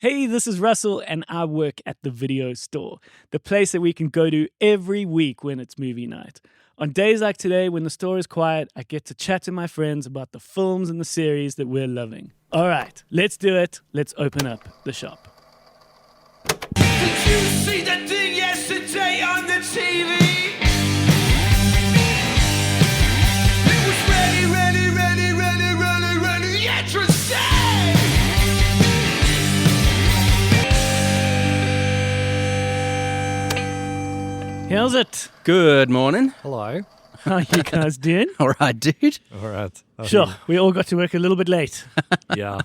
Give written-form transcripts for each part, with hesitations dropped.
Hey, this is Russell, and I work at the video store, the place that we can go to every week when it's movie night. On days like today, when the store is quiet, I get to chat to my friends about the films and the series that we're loving. All right, let's do it. Let's open up the shop. Did you see that thing yesterday on the TV? It was ready, interesting! How's it? Good morning. Hello. How are you guys doing? All right, dude. All right. Sure, we all got to work a little bit late. Yeah.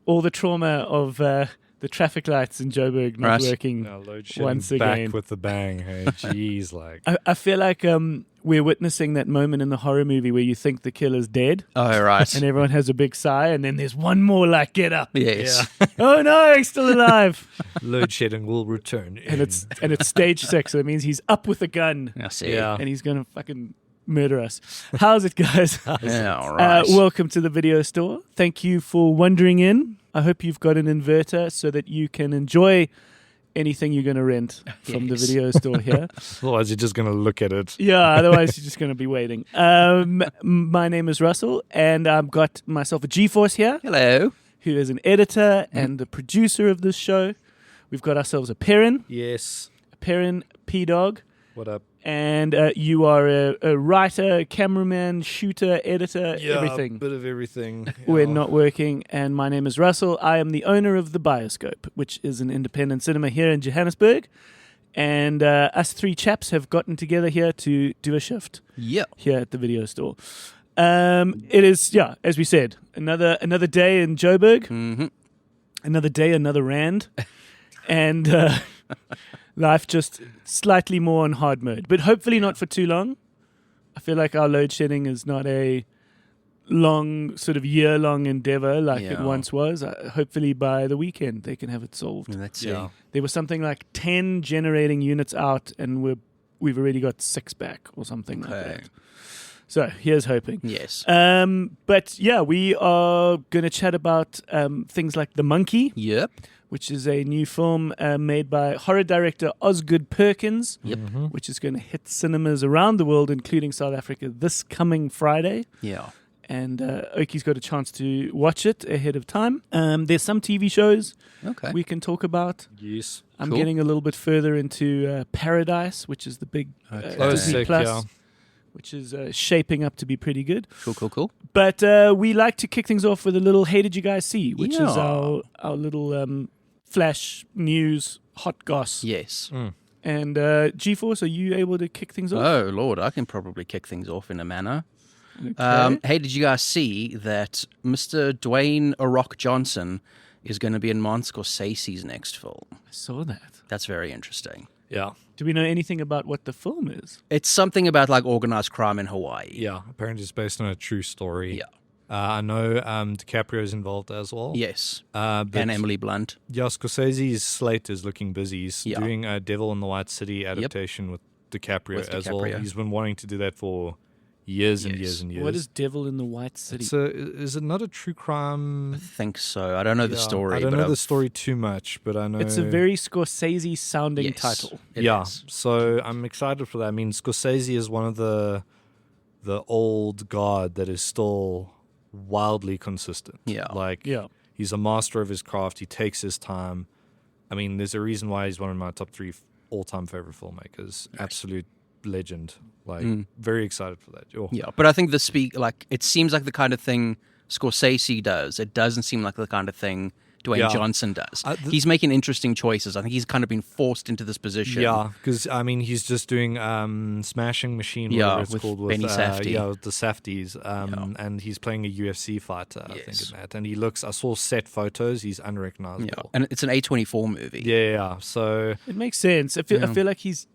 All the trauma of the traffic lights in Joburg not Right. working Load shedding once back again. with the bang. Hey, jeez, like. I feel like we're witnessing that moment in the horror movie where you think the killer's dead All right. and everyone has a big sigh, and then there's one more like, get up. Yes. Oh no, he's still alive. Load shedding will return. And it's stage 6, so it means he's up with a gun I see. Yeah. and he's gonna fucking murder us. How's it, guys? Yeah, all right. Welcome to the video store. Thank you for wandering in. I hope you've got an inverter so that you can enjoy anything you're going to rent from the Yes. video store here. Otherwise, you're just going to look at it. Yeah, otherwise you're just going to be waiting. My name is Russell, and I've got myself a G-Force here, Hello. who is an editor and the producer of this show. We've got ourselves a Perrin, Yes. P-Dog. What up? And you are a writer, cameraman, shooter, editor, Yeah, everything. a bit of everything. We're Yeah. not working. And my name is Russell. I am the owner of The Bioscope, which is an independent cinema here in Johannesburg. And us three chaps have gotten together here to do a shift Yeah. here at the video store. It is, yeah, as we said, another day in Joburg. Mm-hmm. Another day, another rand. And life just slightly more on hard mode, but hopefully not for too long. I feel like our load shedding is not a long, sort of year-long endeavor like it Yeah. once was. Hopefully by the weekend they can have it solved. Let's see. Yeah. There was something like 10 generating units out, and we've already got 6 back or something like Okay. that. So here's hoping. Yes. But yeah, we are going to chat about things like The Monkey, Yep. which is a new film made by horror director Osgood Perkins, Yep. which is going to hit cinemas around the world, including South Africa, this coming Friday. Yeah. And Oki's got a chance to watch it ahead of time. There's some TV shows Okay. we can talk about. Yes. I'm Cool. getting a little bit further into Paradise, which is the big Oh, Disney sick, Plus, yeah. which is shaping up to be pretty good. Cool. But we like to kick things off with a little "Hey, did you guys see?" which is Yeah. our little flash news hot goss. Yes. And G-Force, are you able to kick things off? Oh, Lord, I can probably kick things off in a manner. Okay. Hey, did you guys see that Mr. Dwayne "A Rock" Johnson is going to be in Martin Scorsese's next film? I saw that. That's very interesting. Yeah. Do we know anything about what the film is? It's something about like organized crime in Hawaii. Yeah. Apparently, it's based on a true story. Yeah. I know DiCaprio's involved as well. Yes. But And Emily Blunt. Yeah, Scorsese's slate is looking busy. He's Yeah. doing a Devil in the White City adaptation with DiCaprio With as well. DiCaprio. He's been wanting to do that for years and Yes. years and years. What is Devil in the White City? Is it not a true crime? I think so. I don't know the Yeah, story. I don't but know I've- the story too much, but I know It's a very Scorsese sounding Yes, title. it yeah. is. So I'm excited for that. I mean, Scorsese is one of the old guard that is still wildly consistent. Yeah. like Yeah. he's a master of his craft. He takes his time. I mean, there's a reason why he's one of my top 3 all-time favorite filmmakers. Absolute legend. Like, very excited for that. Oh. Yeah, but I think it seems like the kind of thing Scorsese does. It doesn't seem like the kind of thing Dwayne Yeah. Johnson does. The- He's making interesting choices. I think he's kind of been forced into this position. Yeah, because I mean, he's just doing Smashing Machine, Yeah, whatever it's with called, Benny Safdie. Yeah, with the Safdies, and he's playing a UFC fighter, I think, Yes. in that. And he looks, I saw set photos, he's unrecognizable. Yeah, and it's an A24 movie. Yeah. So It makes sense. I feel like he's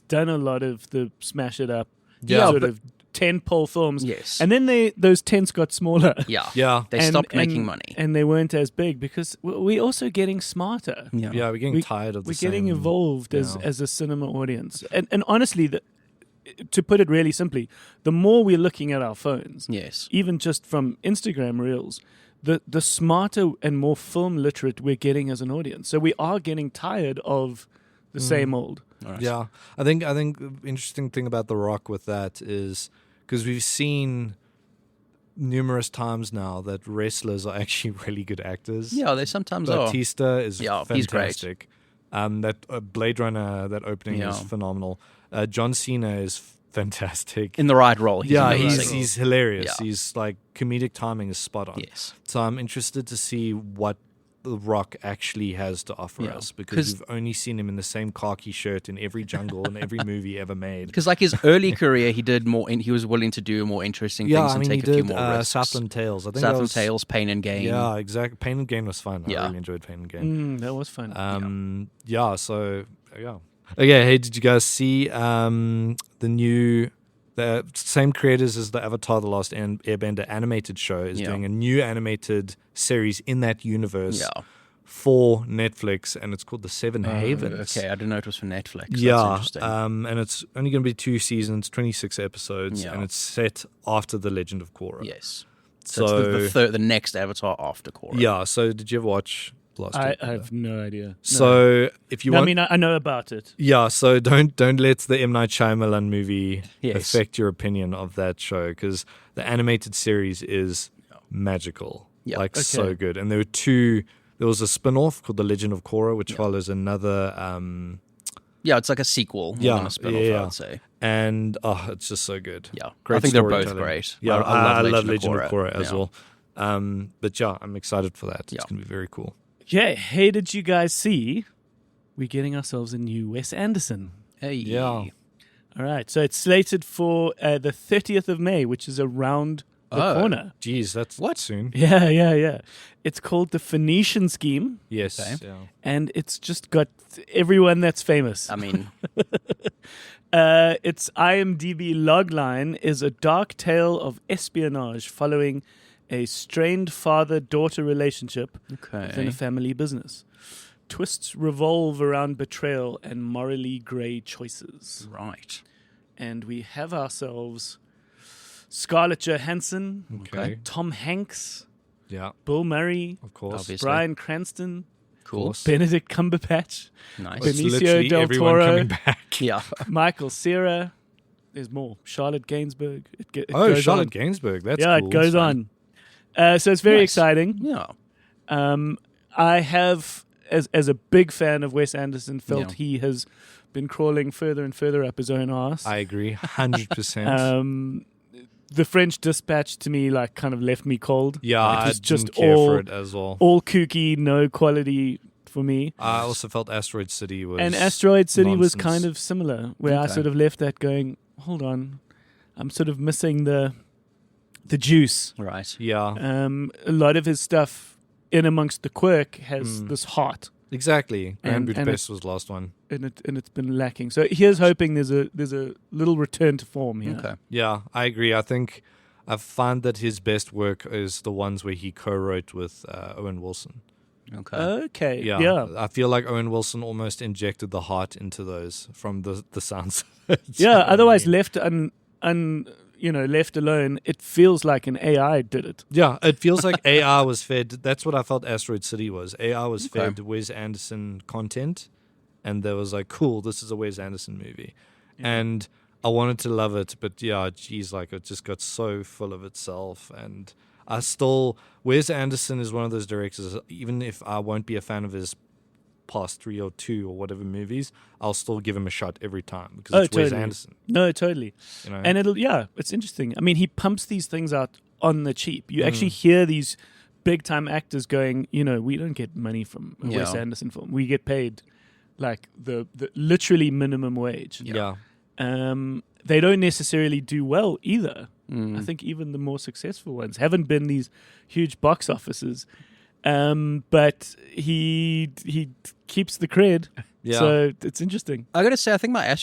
done a lot of the smash it up Yeah, sort but- of 10-pole films. Yes. And then those tents got smaller. Yeah. They And- stopped making and- money. And they weren't as big because we're also getting smarter. Yeah. yeah, we're getting tired of the We're getting same- evolved as yeah. a cinema audience. And honestly, to put it really simply, the more we're looking at our phones, Yes. even just from Instagram Reels, the smarter and more film literate we're getting as an audience. So we are getting tired of the same old. All right. Yeah, I think the interesting thing about The Rock with that is because we've seen numerous times now that wrestlers are actually really good actors. Yeah, they sometimes are. Batista is he's great. fantastic. That Blade Runner, that opening is phenomenal. John Cena is fantastic. In the right role. He's amazing. he's hilarious. Yeah. He's like comedic timing is spot on. Yes. So I'm interested to see what The Rock actually has to offer us because we've only seen him in the same khaki shirt in every jungle in every movie ever made. Because like his early career, he did more. He was willing to do more interesting things and take a few more risks. Southland Tales. I think Southland Tales, Pain and Gain. Yeah, exactly. Pain and Gain was fun. I really enjoyed Pain and Gain. That was fun. So okay. Hey, did you guys see the same creators as the Avatar: The Last Airbender animated show is doing a new animated series in that universe for Netflix, and it's called The Seven Havens. Okay, I didn't know it was for Netflix. Yeah, That's interesting. and it's only going to be 2 seasons, 26 episodes, and it's set after The Legend of Korra. Yes. So it's the next Avatar after Korra. Yeah, so did you ever watch Last I Airbender? have no idea. So if you want, I mean, I know about it. yeah. So don't let the M. Night Shyamalan movie affect your opinion of that show because the animated series is magical, so good. And there was a spin-off called The Legend of Korra, which follows another. It's like a sequel. More than a spin-off, I would say. And it's just so good. Yeah, great I think they're both storytelling. great. Yeah, I love Legend of Korra as Yeah. well. But yeah, I'm excited for that. It's going to be very cool. Yeah, hey, did you guys see? We're getting ourselves a new Wes Anderson. Hey. Yeah. All right, so it's slated for the 30th of May, which is around the corner. Geez, that's soon. Yeah. It's called The Phoenician Scheme, Yes. Okay. Yeah. and it's just got everyone that's famous. I mean, Its IMDb logline is a dark tale of espionage following a strained father-daughter relationship within a family business. Twists revolve around betrayal and morally grey choices. right. And we have ourselves Scarlett Johansson, Okay. Tom Hanks, Yeah. Bill Murray, Of course. Obviously. Bryan Cranston, Cool. Benedict Cumberbatch, Nice. It's Benicio literally del everyone Toro. coming back. Yeah. Michael Cera. There's more. Charlotte Gainsbourg. It goes Charlotte on. Gainsbourg. That's Yeah, cool. it goes on. So it's very Nice. exciting. Yeah. I have, as a big fan of Wes Anderson, felt Yeah. he has been crawling further and further up his own arse. I agree, 100%. The French Dispatch to me kind of left me cold. Yeah, it I was just didn't care all for it as well. all kooky, no quality for me. I also felt Asteroid City was And Asteroid City was nonsense. kind of similar, where I Okay. sort of left that going, hold on, I'm sort of missing the juice. Right. Yeah, A lot of his stuff in amongst the quirk has this heart, exactly. Grand and Budapest was the last one. and it's been lacking. So here's hoping there's a little return to form here. Okay. Yeah, I agree. I think I find that his best work is the ones where he co-wrote with Owen Wilson. Okay. Okay. Yeah, Yeah. I feel like Owen Wilson almost injected the heart into those from the sounds. Yeah. Otherwise, left left alone, it feels like an AI did it. Yeah, it feels like AI was fed. That's what I felt Asteroid City was. AI was Okay. fed Wes Anderson content, and there was like, cool, this is a Wes Anderson movie. And I wanted to love it, but yeah, geez, it just got so full of itself. And Wes Anderson is one of those directors, even if I won't be a fan of his past 3 or 2 or whatever movies, I'll still give him a shot every time because it's Wes Anderson. No, totally. You know? And it's interesting. I mean, he pumps these things out on the cheap. You actually hear these big time actors going, we don't get money from a Wes Anderson film. We get paid like the literally minimum wage. Yeah. They don't necessarily do well either. I think even the more successful ones haven't been these huge box offices. But he keeps the cred. Yeah. So it's interesting. I got to say, I think my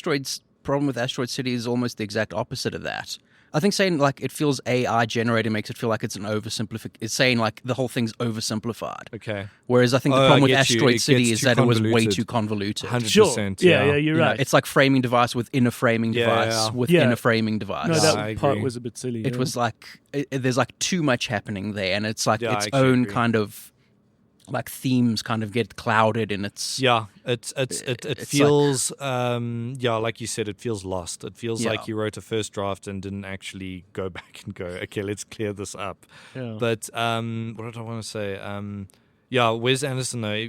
problem with Asteroid City is almost the exact opposite of that. I think saying like it feels AI generated makes it feel like it's an oversimplification. It's saying like the whole thing's oversimplified. Okay. Whereas I think the Oh, I problem with get you. Asteroid It City gets is too that it was way convoluted. too convoluted. 100%. Sure. Yeah, you're You know, right. it's like framing device within a framing device within Yeah. a framing device. no, I that part agree. was a bit silly. It was like there's like too much happening there, and it's like Yeah, I its actually own agree. kind of like themes kind of get clouded in its. Yeah, it It's feels like you said, it feels lost. It feels like Yeah. you wrote a first draft and didn't actually go back and go, okay, let's clear this up. Yeah. But what did I want to say? Wes Anderson, though,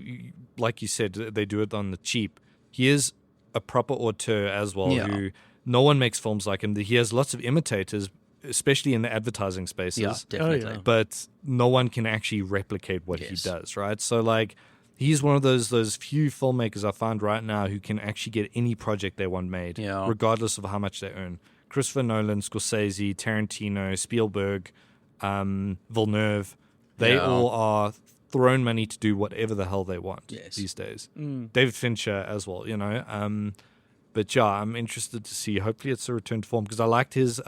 like you said, they do it on the cheap. He is a proper auteur as well. Yeah. Who no one makes films like him. He has lots of imitators, especially in the advertising spaces. Yeah, definitely. yeah. But no one can actually replicate what he Yes. does, right? So like he's one of those few filmmakers I find right now who can actually get any project they want made, Yeah. regardless of how much they earn. Christopher Nolan, Scorsese, Tarantino, Spielberg, Villeneuve, they Yeah. all are thrown money to do whatever the hell they want Yes. these days. Mm. David Fincher as well, you know. But yeah, I'm interested to see. Hopefully it's a return to form because I liked his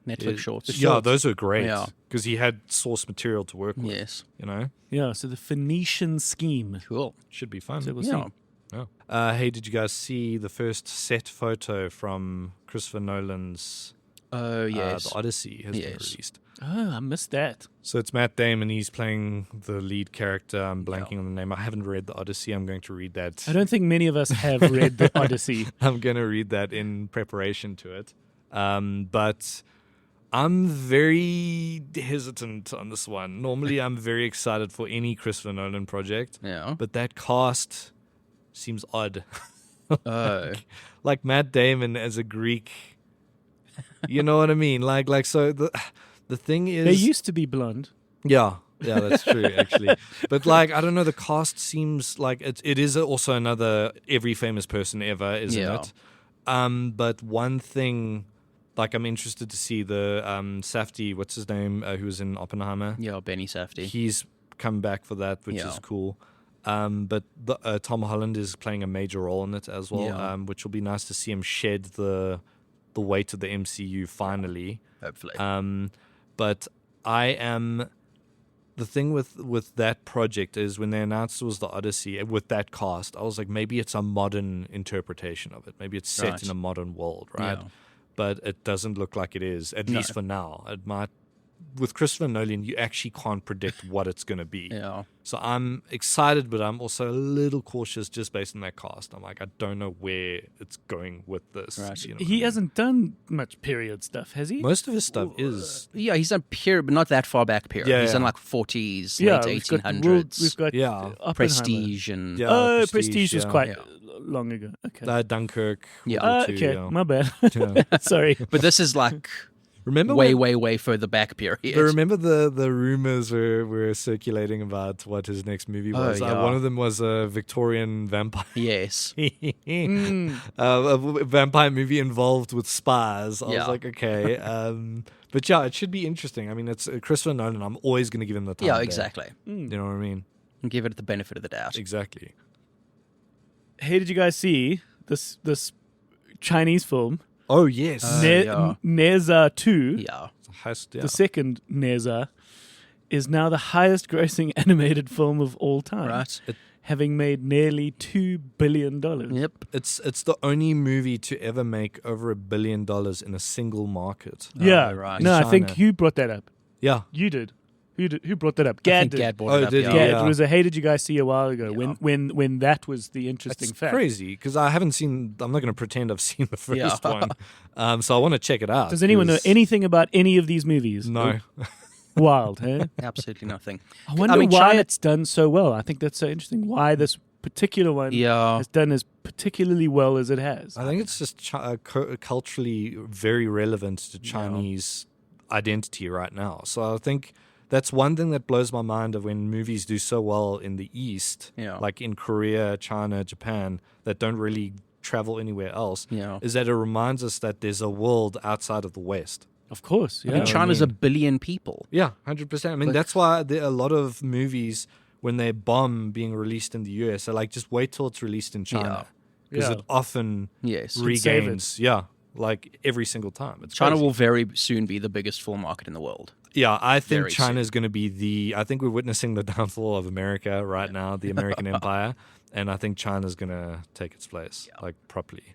Netflix shorts. Yeah, those were great Yeah. because he had source material to work with. Yes. You know, Yeah, so the Phoenician scheme. Cool. should be fun. So we'll Yeah. see. Hey, did you guys see the first set photo from Christopher Nolan's Oh yes. The Odyssey has been Yes. released? Oh, I missed that. So it's Matt Damon. He's playing the lead character. I'm blanking on the name. I haven't read the Odyssey. I'm going to read that. I don't think many of us have read the Odyssey. I'm going to read that in preparation to it. But I'm very hesitant on this one. Normally, I'm very excited for any Christopher Nolan project, Yeah. but that cast seems odd. Oh. Like Matt Damon as a Greek. You know what I mean? Like so the thing is They used to be blonde. yeah, that's true actually. But like I don't know, the cast seems like it is also another every famous person ever, isn't Yeah. it? But one thing, like I'm interested to see the Safdie, what's his name, who was in Oppenheimer. Yeah, Benny Safdie. He's come back for that, which Yeah. is cool. But Tom Holland is playing a major role in it as well, Yeah. which will be nice to see him shed the weight of the MCU finally. Hopefully. But I am the thing with that project is when they announced it was the Odyssey with that cast, I was like, maybe it's a modern interpretation of it. Maybe it's set Right. in a modern world, right? Yeah. But it doesn't look like it is, at No. least for now. It might. With Christopher Nolan, you actually can't predict what it's going to be. Yeah. So I'm excited, but I'm also a little cautious just based on that cast. I'm like, I don't know where it's going with this. Right. You know He what I mean? hasn't done much period stuff, has he? Most of his stuff is Yeah, he's done period, but not that far back period. Yeah, He's done yeah. like 40s, yeah, late we've got the 1800s. we've got Yeah. Oppenheimer. Prestige and Yeah. Oh, Prestige, Prestige was yeah. quite Yeah. long ago. Okay. Dunkirk. Yeah. World War II, Okay, yeah. my bad. Yeah. Sorry. But this is like Remember way further back period. But remember the rumors were circulating about what his next movie Oh, was. yeah. One of them was a Victorian vampire. Yes. A vampire movie involved with spies. I Yeah. was like, okay. But yeah, it should be interesting. I mean, it's Christopher Nolan. I'm always going to give him the time. Yeah, of day. exactly. You know what I mean? And give it the benefit of the doubt. Exactly. Hey, did you guys see this Chinese film, Oh, yes. yeah. Neza 2? Yeah. The second Neza is now the highest grossing animated film of all time, Right. having made nearly $2 billion. Yep. It's the only movie to ever make over $1 billion in a single market. Yeah, Oh, right. no, I think China. you brought that up. Yeah. You did. Who brought that up? I Gad think did. Gad brought Oh, it up. did yeah. he? Gad, Yeah. it was a Hey Did You Guys See a while ago Yeah. when that was the interesting It's fact. crazy because I haven't seen. I'm not going to pretend I've seen the first Yeah. one. So I want to check it out. Does anyone know 'cause- anything about any of these movies? No. Wild, hey? Absolutely nothing. I wonder mean, why China- it's done so well. I think that's so interesting. Why this particular one Yeah. has done as particularly well as it has. I think it's just culturally very relevant to Chinese identity right now. So I think that's one thing that blows my mind of when movies do so well in the East, Yeah. like in Korea, China, Japan, that don't really travel anywhere else, Yeah. is that it reminds us that there's a world outside of the West. Of course, yeah. I mean, what I China's mean? a billion people. Yeah, 100%. I mean, Like- that's why there are a lot of movies, when they bomb being released in the US, are like, just wait till it's released in China. Because Yeah. it often Yes. Can save regains. Yeah. like every single time. It's China crazy. will very soon be the biggest film market in the world. Yeah, I think very China soon. is going to be I think we're witnessing the downfall of America right now, the American empire, and I think China's going to take its place, like properly.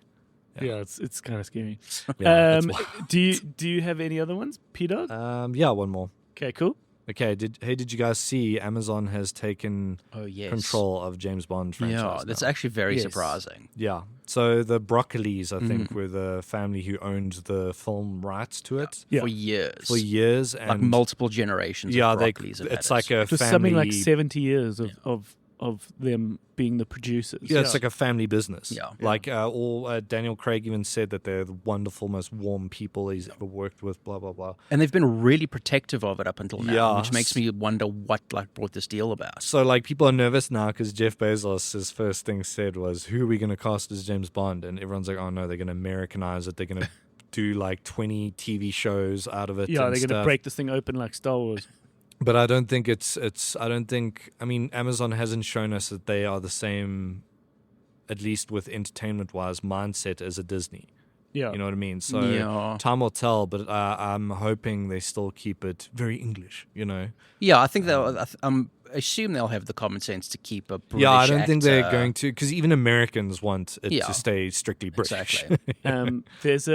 Yeah, it's kind of scary. Yeah, that's Do you have any other ones, P-Dog? yeah, one more. Okay, cool. Okay, did you guys see Amazon has taken Oh, yes. control of James Bond franchise? Yeah, that's now? actually very Yes. surprising. Yeah. So the Broccolis, I think, Mm-hmm. were the family who owned the film rights to it Yeah. For years. for years, and Like multiple generations yeah, of Broccoli's have it's had like it. a It was family. something like 70 years of them being the producers. Yeah, it's like a family business. Yeah. Like Daniel Craig even said that they're the wonderful, most warm people he's ever worked with. Blah blah blah. And they've been really protective of it up until now, Yeah. which makes me wonder what brought this deal about. So like people are nervous now because Jeff Bezos, his first thing said was, "Who are we going to cast as James Bond?" And everyone's like, "Oh no, they're going to Americanize it. They're going to do like 20 TV shows out of it." Yeah, and they're going to stuff." break this thing open like Star Wars. But I don't think I mean, Amazon hasn't shown us that they are the same, at least with entertainment-wise, mindset as a Disney. Yeah. You know what I mean? So Yeah. time will tell, but I'm hoping they still keep it very English, you know? Yeah, I think they'll. I assume they'll have the common sense to keep a British Yeah, I don't think they're actor. going to, because even Americans want it Yeah. to stay strictly British. Exactly. There's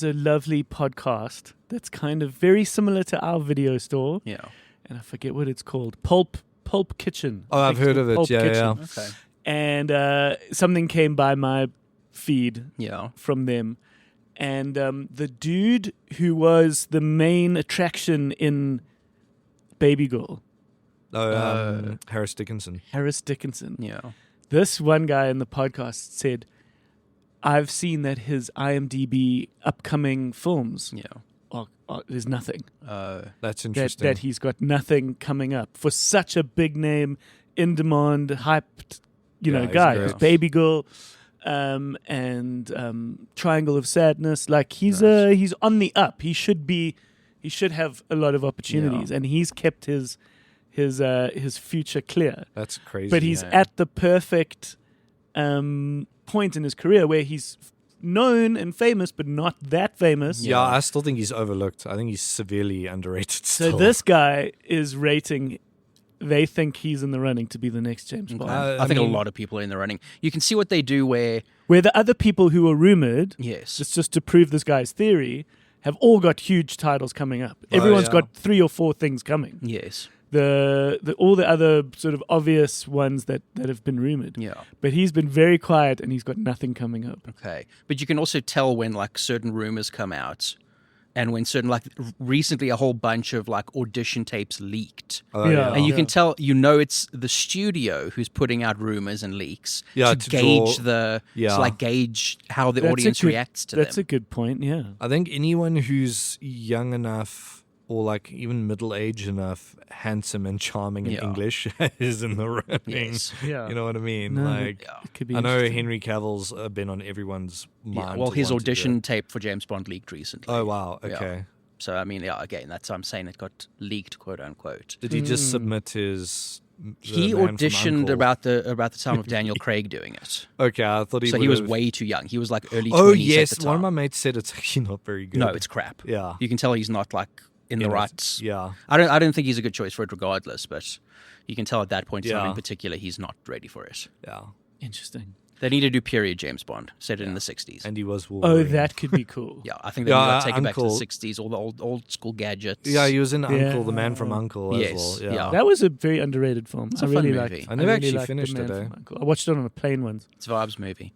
a lovely podcast that's kind of very similar to our video store, Yeah. and I forget what it's called. Pulp Kitchen. Oh, I I've think heard it's of it. Pulp Yeah, Kitchen. yeah. Okay. And something came by my feed Yeah. from them, and the dude who was the main attraction in Baby Girl, Harris Dickinson. Harris Dickinson. Yeah. This one guy in the podcast said, "I've seen that his IMDb upcoming films Yeah. there's nothing. That's That interesting. that he's got nothing coming up for such a big name, in demand, hyped, Yeah, he's guy. great. There's Baby Girl, and Triangle of Sadness. Like he's on the up. He should have a lot of opportunities, and he's kept his future clear. That's crazy. But he's at the perfect point in his career where he's known and famous, but not that famous. Yeah, I still think he's overlooked. I think he's severely underrated So still. this guy is rating. They think he's in the running to be the next James Bond. I think a lot of people are in the running. You can see what they do where, Where the other people who are rumored, yes, just to prove this guy's theory, have all got huge titles coming up. Everyone's yeah. got 3 or 4 things coming. yes, All the other sort of obvious ones that have been rumored. yeah. But he's been very quiet and he's got nothing coming up. Okay. But you can also tell when like certain rumors come out and when certain like recently a whole bunch of like audition tapes leaked. Yeah. And you can tell, it's the studio who's putting out rumors and leaks Yeah, to to gauge draw- gauge how the That's a audience good- reacts to That's them. a good point, yeah. I think anyone who's young enough or like even middle-aged enough, handsome and charming in Yeah. English is in the running. Yes. Yeah. You know what I mean? No, like, it could be I know interesting. Henry Cavill's been on everyone's mind. Yeah, well, to his want to do audition it. tape for James Bond leaked recently. Oh, wow. Yeah. Okay. So, I mean, again, that's I'm saying it got leaked, quote unquote. Did he just submit his... He The Man from auditioned Uncle? about the time of Daniel Craig doing it. Okay, I thought he So he was would've- way too young. He was like early 20s Oh, at yes. the One of time. my mates said it's actually not very good. No, it's crap. Yeah. You can tell he's not like in the In it. right. Yeah. I don't think he's a good choice for it regardless, but you can tell at that point in time Yeah. in particular he's not ready for it. Yeah. Interesting. They need to do period James Bond, set it in the 60s. And he was Oh, Wolverine. that could be cool. yeah, I think they Yeah, need to take it back to the Uncle. 60s, all the old school gadgets. Yeah, he was in Yeah. Uncle, the Man from Uncle as Yes, well. yeah. That was a very underrated film. It's I a fun really movie. liked. I never really actually liked The finished Man it, from eh? Uncle. I watched it on a plane once. It's a vibes movie.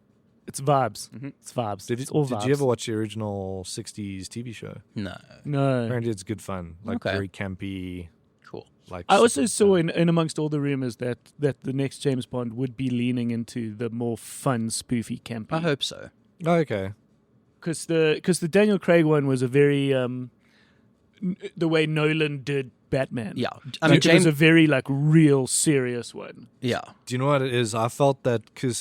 It's vibes. Mm-hmm. It's vibes. Did it's all vibes. you ever watch the original 60s TV show? No. No. Apparently it's good fun. Like Okay. very campy. Cool. Like I also super saw fun. in amongst all the rumors that the next James Bond would be leaning into the more fun, spoofy, campy. I hope so. Oh, okay. Because the Daniel Craig one was a very the way Nolan did Batman. Yeah. I I mean, mean, it James. was a very like real serious one. Yeah. Do you know what it is? I felt that because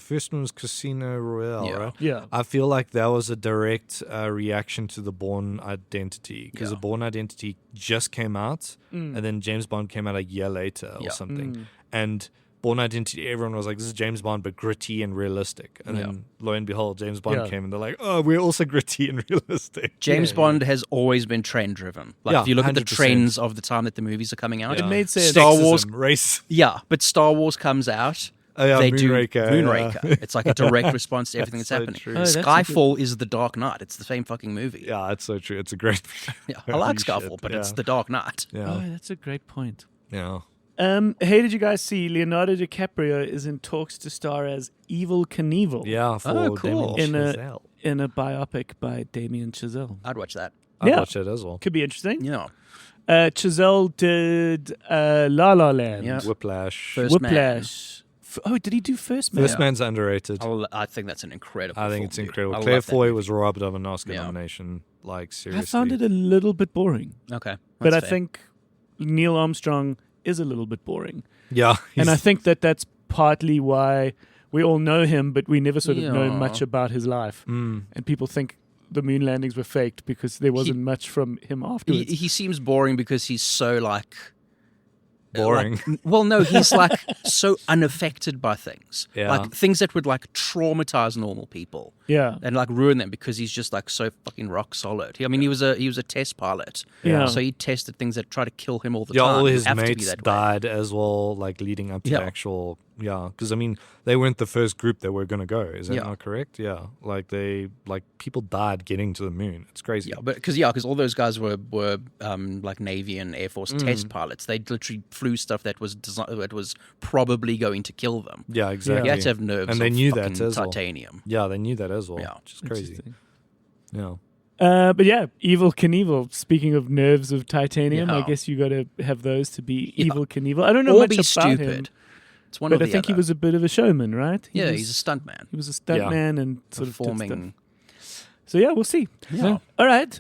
first one was Casino Royale, Yeah. right? Yeah. I feel like that was a direct reaction to the Bourne Identity because Yeah. the Bourne Identity just came out and then James Bond came out a year later or Yeah. something. And Bourne Identity, everyone was like, this is James Bond, but gritty and realistic. And then lo and behold, James Bond came and they're like, oh, we're also gritty and realistic. James Bond has always been trend driven. Like if you look at the 100%. trends of the time that the movies are coming out, It made sense. Star Wars, race. but Star Wars comes out. They Moonraker. do Moonraker. It's like a direct response to everything that's so happening. true. Oh, that's a Skyfall is The Dark Knight. It's the same fucking movie. Yeah, it's so true. It's a great. Yeah, I like Skyfall, but it's The Dark Knight. Oh, Yeah, that's a great point. yeah. Hey, did you guys see Leonardo DiCaprio is in talks to star as Evil Knievel? Yeah, for cool. Damien In Chazelle. in a biopic by Damien Chazelle. I'd watch that. I'd Yeah. watch it as well. Could be interesting. Yeah. Chazelle did La La Land, Yeah. Whiplash. First Man. Whiplash. Did he do First Man? First Man's underrated. I think that's an incredible I think film, it's dude. incredible. I Claire love that Foy movie. was robbed of an Oscar Yeah. nomination. Like, seriously. I found it a little bit boring, Okay. but I that's fair. think Neil Armstrong is a little bit boring. Yeah. And I think that's partly why we all know him, but we never sort of know Yeah. much about his life. Mm. And people think the moon landings were faked because there wasn't much from him afterwards. He seems boring because he's so like Boring. well, no, he's like so unaffected by things. Yeah. Like things that would like traumatize normal people Yeah. and like ruin them because he's just like so fucking rock solid. I mean, he was a test pilot. Yeah. So he tested things that try to kill him all the Yeah, time. all You his have to be mates that way. died as well, like leading up to Yeah. the actual. Yeah, because I mean, they weren't the first group that were going to go. Is that Yeah. not correct? Yeah, like people died getting to the moon. It's crazy. Yeah, because all those guys were like Navy and Air Force test pilots. They literally flew stuff that was probably going to kill them. Yeah, exactly. You had to have nerves, and they of knew that fucking as well. titanium. Yeah, they knew that as well. Yeah. Which is crazy. Interesting. Yeah. But yeah, Evil Knievel. Speaking of nerves of titanium, I Yeah. guess you got to have those to be Yeah. Evil Knievel. I don't know Or much be about stupid. him, It's one but or I the think he other. was a bit of a showman, right? Yeah, he's a stuntman. He was a stuntman and sort of did Performing. stuff. So yeah, we'll see. Yeah. All right.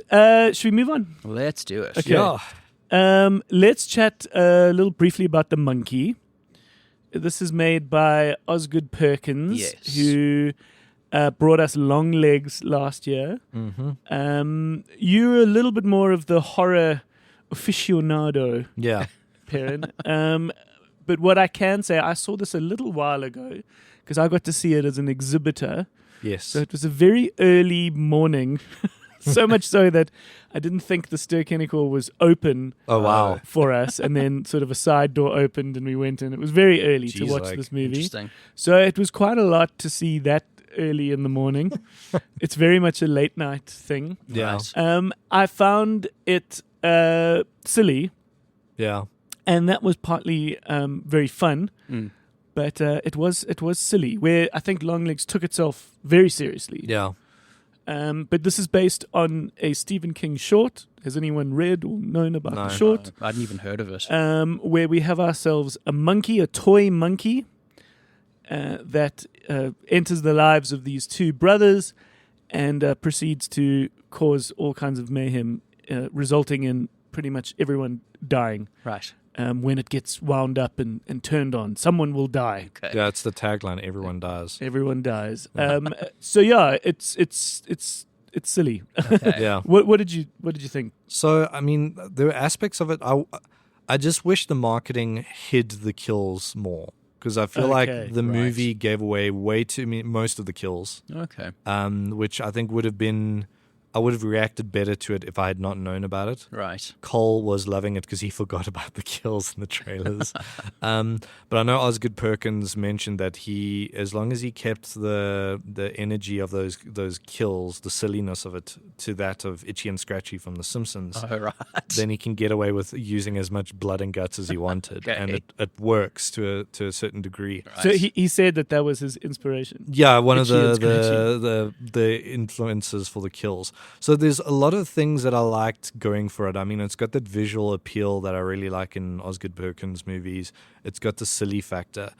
Should we move on? Let's do it. Okay. Yeah. Let's chat a little briefly about The Monkey. This is made by Osgood Perkins, Yes. who brought us Long Legs last year. Mm-hmm. You're a little bit more of the horror aficionado, Yeah. Perrin. But what I can say, I saw this a little while ago because I got to see it as an exhibitor. Yes. So it was a very early morning, so much so that I didn't think the Stir Kennicor was open Oh wow. for us. And then sort of a side door opened and we went in. It was very early to Jeez, watch like, this movie. Interesting. So it was quite a lot to see that early in the morning. It's very much a late night thing. Yeah. Right. I found it silly, Yeah. and that was partly very fun. Mm. But it was silly, where I think Longlegs took itself very seriously. Yeah. But this is based on a Stephen King short. Has anyone read or known about No. the short? I hadn't even heard of it. Where we have ourselves a monkey, a toy monkey, that enters the lives of these two brothers and proceeds to cause all kinds of mayhem, resulting in pretty much everyone dying. Right. When it gets wound up and turned on, someone will die. Okay. Yeah, it's the tagline. Everyone dies. Everyone dies. So yeah, it's silly. Okay. Yeah. What did you think? So I mean, there were aspects of it. I just wish the marketing hid the kills more because I feel Okay, like the right. movie gave away way too most of the kills. Okay. Which I think would have been. I would have reacted better to it if I had not known about it. Right. Cole was loving it because he forgot about the kills in the trailers. But I know Osgood Perkins mentioned that he, as long as he kept the energy of those kills, the silliness of it, to that of Itchy and Scratchy from The Simpsons, All right. then he can get away with using as much blood and guts as he wanted, Okay. and it works to a certain degree. Right. So he said that was his inspiration. Yeah, one of Itchy and Scratchy. the influences for the kills. So there's a lot of things that I liked going for it. I mean, it's got that visual appeal that I really like in Osgood Perkins movies. It's got the silly factor.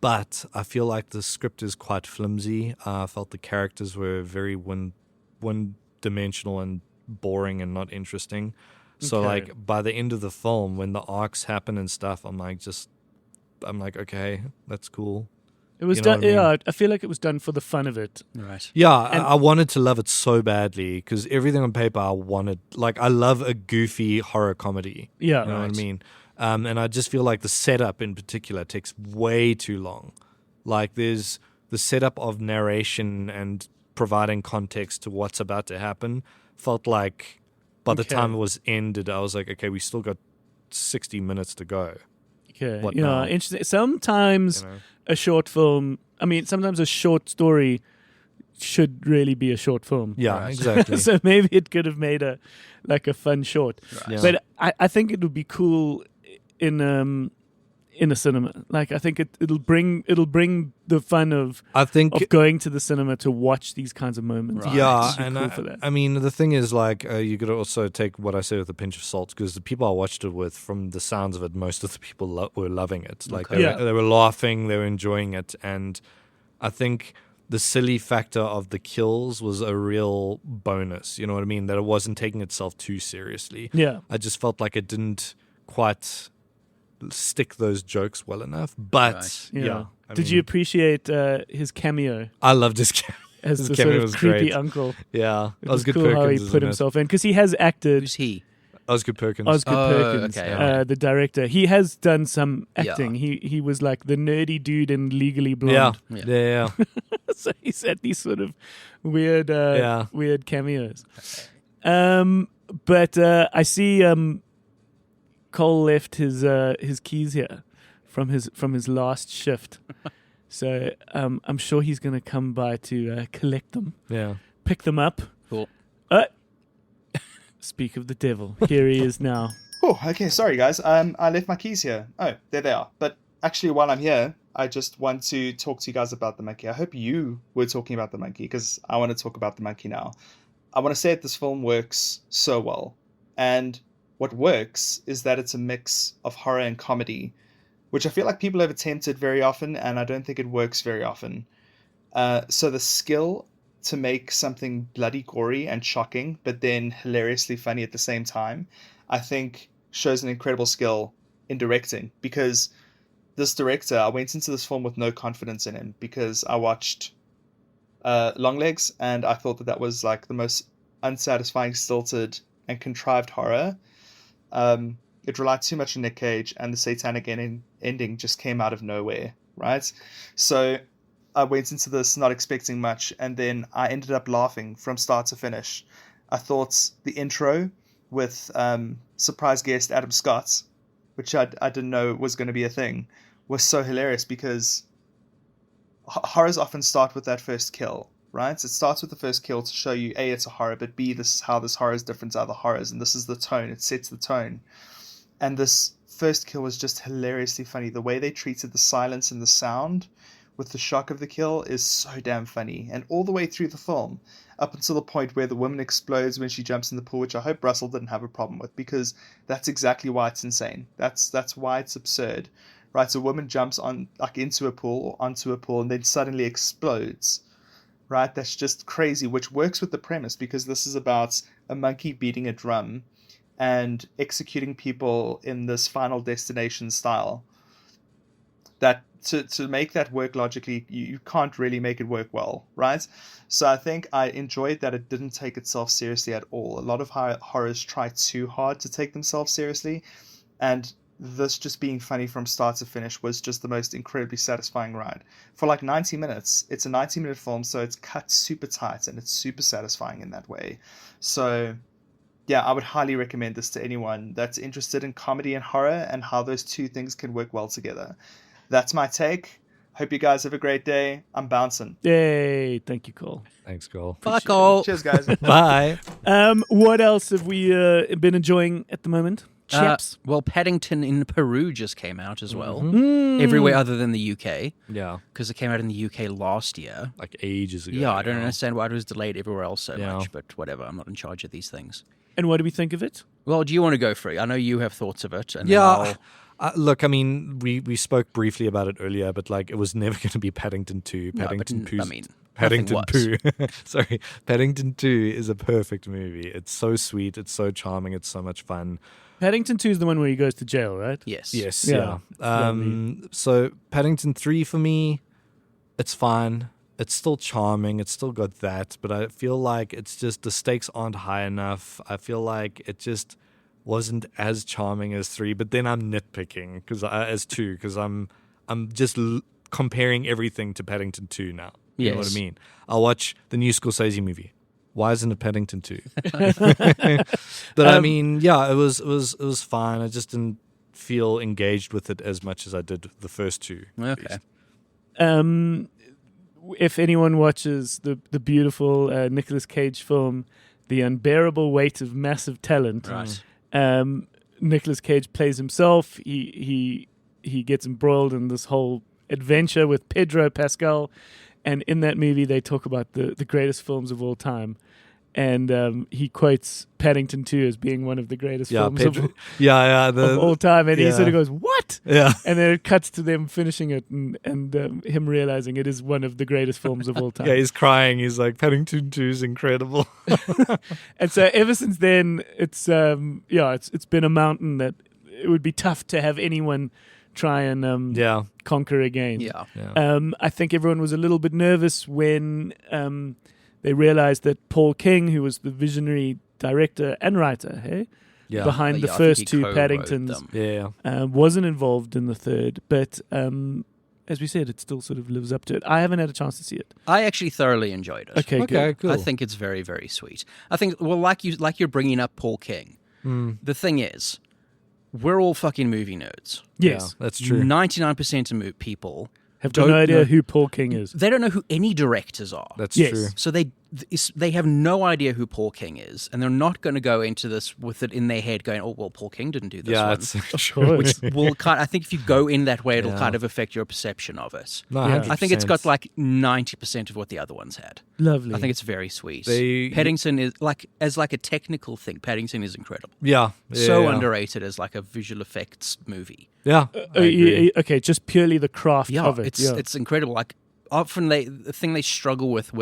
But I feel like the script is quite flimsy. I felt the characters were very one-dimensional and boring and not interesting. So Okay. like by the end of the film, when the arcs happen and stuff, I'm like, okay, that's cool. It was You know done. what I mean? Yeah, I feel like it was done for the fun of it. Right. Yeah, And- I wanted to love it so badly because everything on paper I wanted. Like, I love a goofy horror comedy. Yeah, You know what I Right. mean? And I just feel like the setup in particular takes way too long. Like there's the setup of narration and providing context to what's about to happen felt like by the time it was ended, I was like, okay, we still got 60 minutes to go. Okay. What now? Interesting. Sometimes a short film, sometimes a short story should really be a short film. Yeah, exactly. So maybe it could have made a fun short. Yeah. But I think it would be cool in a cinema. Like I think it'll bring the fun of going to the cinema to watch these kinds of moments. Right. Yeah, It'd be and cool for that. the thing is, like, you could also take what I say with a pinch of salt, because the people I watched it with, from the sounds of it, most of the people were loving it. Like, they were laughing, they were enjoying it, and I think the silly factor of the kills was a real bonus. You know what I mean? That it wasn't taking itself too seriously. Yeah. I just felt like it didn't quite stick those jokes well enough. But Yeah. Did you appreciate his cameo I loved his cameo. as His the cameo sort of was creepy great. uncle? Yeah, It was cool how he Perkins, put isn't it? himself in, because he has acted. Who's he? Osgood Perkins. Osgood Oh, Perkins, okay, okay. the director. He has done some acting. Yeah. He was like the nerdy dude in Legally Yeah, Blonde. yeah. So he's had these sort of weird cameos. But I see Cole left his keys here from his last shift. So I'm sure he's going to come by to collect them, Yeah. pick them up. Cool. Speak of the devil. Here he is now. Oh, okay. Sorry, guys. I left my keys here. Oh, there they are. But actually, while I'm here, I just want to talk to you guys about the monkey. I hope you were talking about the monkey, because I want to talk about the monkey now. I want to say that this film works so well. And what works is that it's a mix of horror and comedy, which I feel like people have attempted very often, and I don't think it works very often. So the skill to make something bloody gory and shocking, but then hilariously funny at the same time, I think shows an incredible skill in directing. Because this director, I went into this film with no confidence in him, because I watched Longlegs, and I thought that was like the most unsatisfying, stilted, and contrived horror. It relied too much on Nick Cage, and the satanic ending just came out of nowhere, right? So I went into this not expecting much, and then I ended up laughing from start to finish. I thought the intro with surprise guest Adam Scott, which I didn't know was going to be a thing, was so hilarious, because horrors often start with that first kill, right? It starts with the first kill to show you, A, it's a horror, but B, this is how this horror is different to other horrors, and this is the tone. It sets the tone. And this first kill was just hilariously funny. The way they treated the silence and the sound with the shock of the kill is so damn funny. And all the way through the film, up until the point where the woman explodes when she jumps in the pool, which I hope Russell didn't have a problem with, because that's exactly why it's insane. That's why it's absurd. Right, so a woman jumps into a pool or onto a pool and then suddenly explodes. Right, that's just crazy, which works with the premise, because this is about a monkey beating a drum and executing people in this Final Destination style. That to make that work logically, you can't really make it work well, right? So I think I enjoyed that it didn't take itself seriously at all. A lot of horrors try too hard to take themselves seriously, and this just being funny from start to finish was just the most incredibly satisfying ride. For like 90 minutes, it's a 90-minute film, so it's cut super tight, and it's super satisfying in that way. So yeah, I would highly recommend this to anyone that's interested in comedy and horror and how those two things can work well together. That's my take. Hope you guys have a great day. I'm bouncing. Yay. Thank you, Cole. Thanks, Cole. Fuck all. Cheers, guys. Bye. What else have we been enjoying at the moment? Chaps? Well, Paddington in Peru just came out as well. Everywhere other than the UK. Yeah, Because it came out in the UK last year. like ages ago. Yeah, I don't now. understand why it was delayed everywhere else so Yeah. much, but whatever. I'm not in charge of these things. And what do we think of it? Well, do you want to go for it? I know you have thoughts of it. And then Yeah. I'll- Look, I mean, we spoke briefly about it earlier, but like it was never going to be Paddington 2. No, but Paddington Pooh. I mean, Paddington nothing Pooh. Sorry, Paddington 2 is a perfect movie. It's so sweet. It's so charming. It's so much fun. Paddington 2 is the one where he goes to jail, right? Yes. Yes, Yeah, yeah. So Paddington 3 for me, it's fine. It's still charming. It's still got that, but I feel like it's just the stakes aren't high enough. I feel like it just wasn't as charming as 3, but then I'm nitpicking as 2 because I'm just comparing everything to Paddington 2 now. You know what I Yes. mean? I'll watch the new Scorsese movie. Why isn't it Paddington 2? But I mean, yeah, it was fine. I just didn't feel engaged with it as much as I did the first 2. Okay. If anyone watches the beautiful Nicolas Cage film, The Unbearable Weight of Massive Talent, Right. Nicolas Cage plays himself. He gets embroiled in this whole adventure with Pedro Pascal, and in that movie they talk about the greatest films of all time. And he quotes Paddington 2 as being one of the greatest films of all time. And he sort of goes, what? Yeah. And then it cuts to them finishing it and him realizing it is one of the greatest films of all time. Yeah, he's crying. He's like, Paddington 2 is incredible. And so ever since then, it's been a mountain that it would be tough to have anyone try and conquer again. Yeah. I think everyone was a little bit nervous when they realized that Paul King, who was the visionary director and writer behind the I think first he 2 co-wrote Paddingtons, them. wasn't involved in the third. But as we said, it still sort of lives up to it. I haven't had a chance to see it. I actually thoroughly enjoyed it. Okay, good. Cool. I think it's very, very sweet. I think, well, like you're bringing up Paul King. The thing is, we're all fucking movie nerds. Yes. That's true. 99% of people Have got no idea who Paul King is. They don't know who any directors are. That's Yes. true. So they have no idea who Paul King is, and they're not going to go into this with it in their head going, oh, well, Paul King didn't do this Yeah, one. it's course. Which will I think if you go in that way, it'll kind of affect your perception of it. No, Yeah. 100%. I think it's got like 90% of what the other ones had. Lovely. I think it's very sweet. They- Paddington is as a technical thing. Paddington is incredible. Yeah. So underrated as like a visual effects movie. Yeah. I agree. okay, just purely the craft Yeah, of it. it's incredible. Like often the thing they struggle with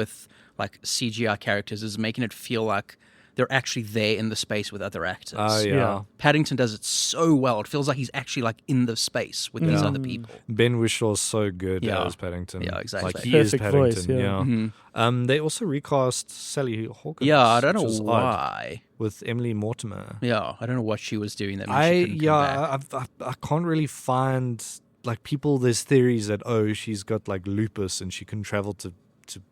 like CGI characters is making it feel like they're actually there in the space with other actors. Oh, yeah. Yeah. Paddington does it so well. It feels like he's actually like in the space with these Yeah. other people. Ben Whishaw's so good Yeah. as Paddington. Yeah, exactly. Like he Perfect is voice, Paddington. yeah. They also recast Sally Hawkins. Yeah, I don't which know was odd, why. with Emily Mortimer. Yeah, I don't know what she was doing that meant she couldn't come back. I can't really find like people. There's theories that she's got like lupus and she couldn't travel to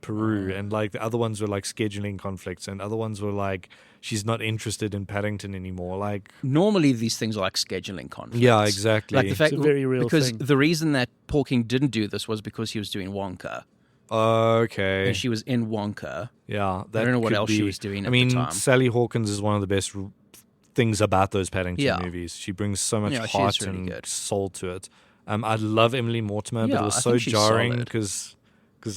Peru, and like the other ones were like scheduling conflicts, and other ones were like she's not interested in Paddington anymore. Like Normally these things are like scheduling conflicts. yeah, exactly. Like the fact It's a very real because thing. the reason that Paul King didn't do this was because he was doing Wonka, Okay. and she was in Wonka. Yeah, that I don't know what could else be. she was doing I at mean, the time. Sally Hawkins is one of the best things about those Paddington Yeah. movies. She brings so much Yeah, she heart is really and good. soul to it. I love Emily Mortimer, but Yeah, it was I so think she's jarring solid. because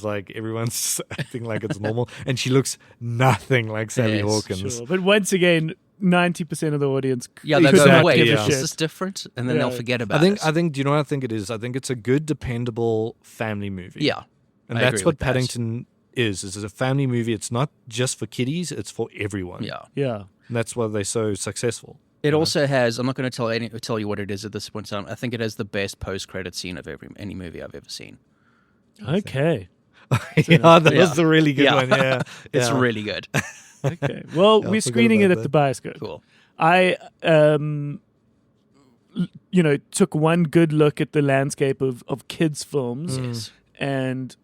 like everyone's acting like it's normal, and she looks nothing like Sally Yes, Hawkins. Sure. But once again, 90% of the audience Yeah, could they go, not wait, give a yeah. is shit. this different? And then Yeah. they'll forget I about think. it. I think. Do you know what I think it is? I think it's a good, dependable family movie. Yeah. and I that's agree what with that. Paddington is. It's a family movie. It's not just for kiddies. It's for everyone. Yeah. Yeah. and that's why they're so successful. It also has, I'm not going to tell you what it is at this point in time. I think it has the best post-credit scene of any movie I've ever seen. Okay. Yeah, that Yeah. was the really good Yeah. one. Yeah, It's Yeah. really good. Okay. Well, Yeah, I we're forgot screening it about at the that. Bioscope. Cool. I, took one good look at the landscape of kids' films, Yes. and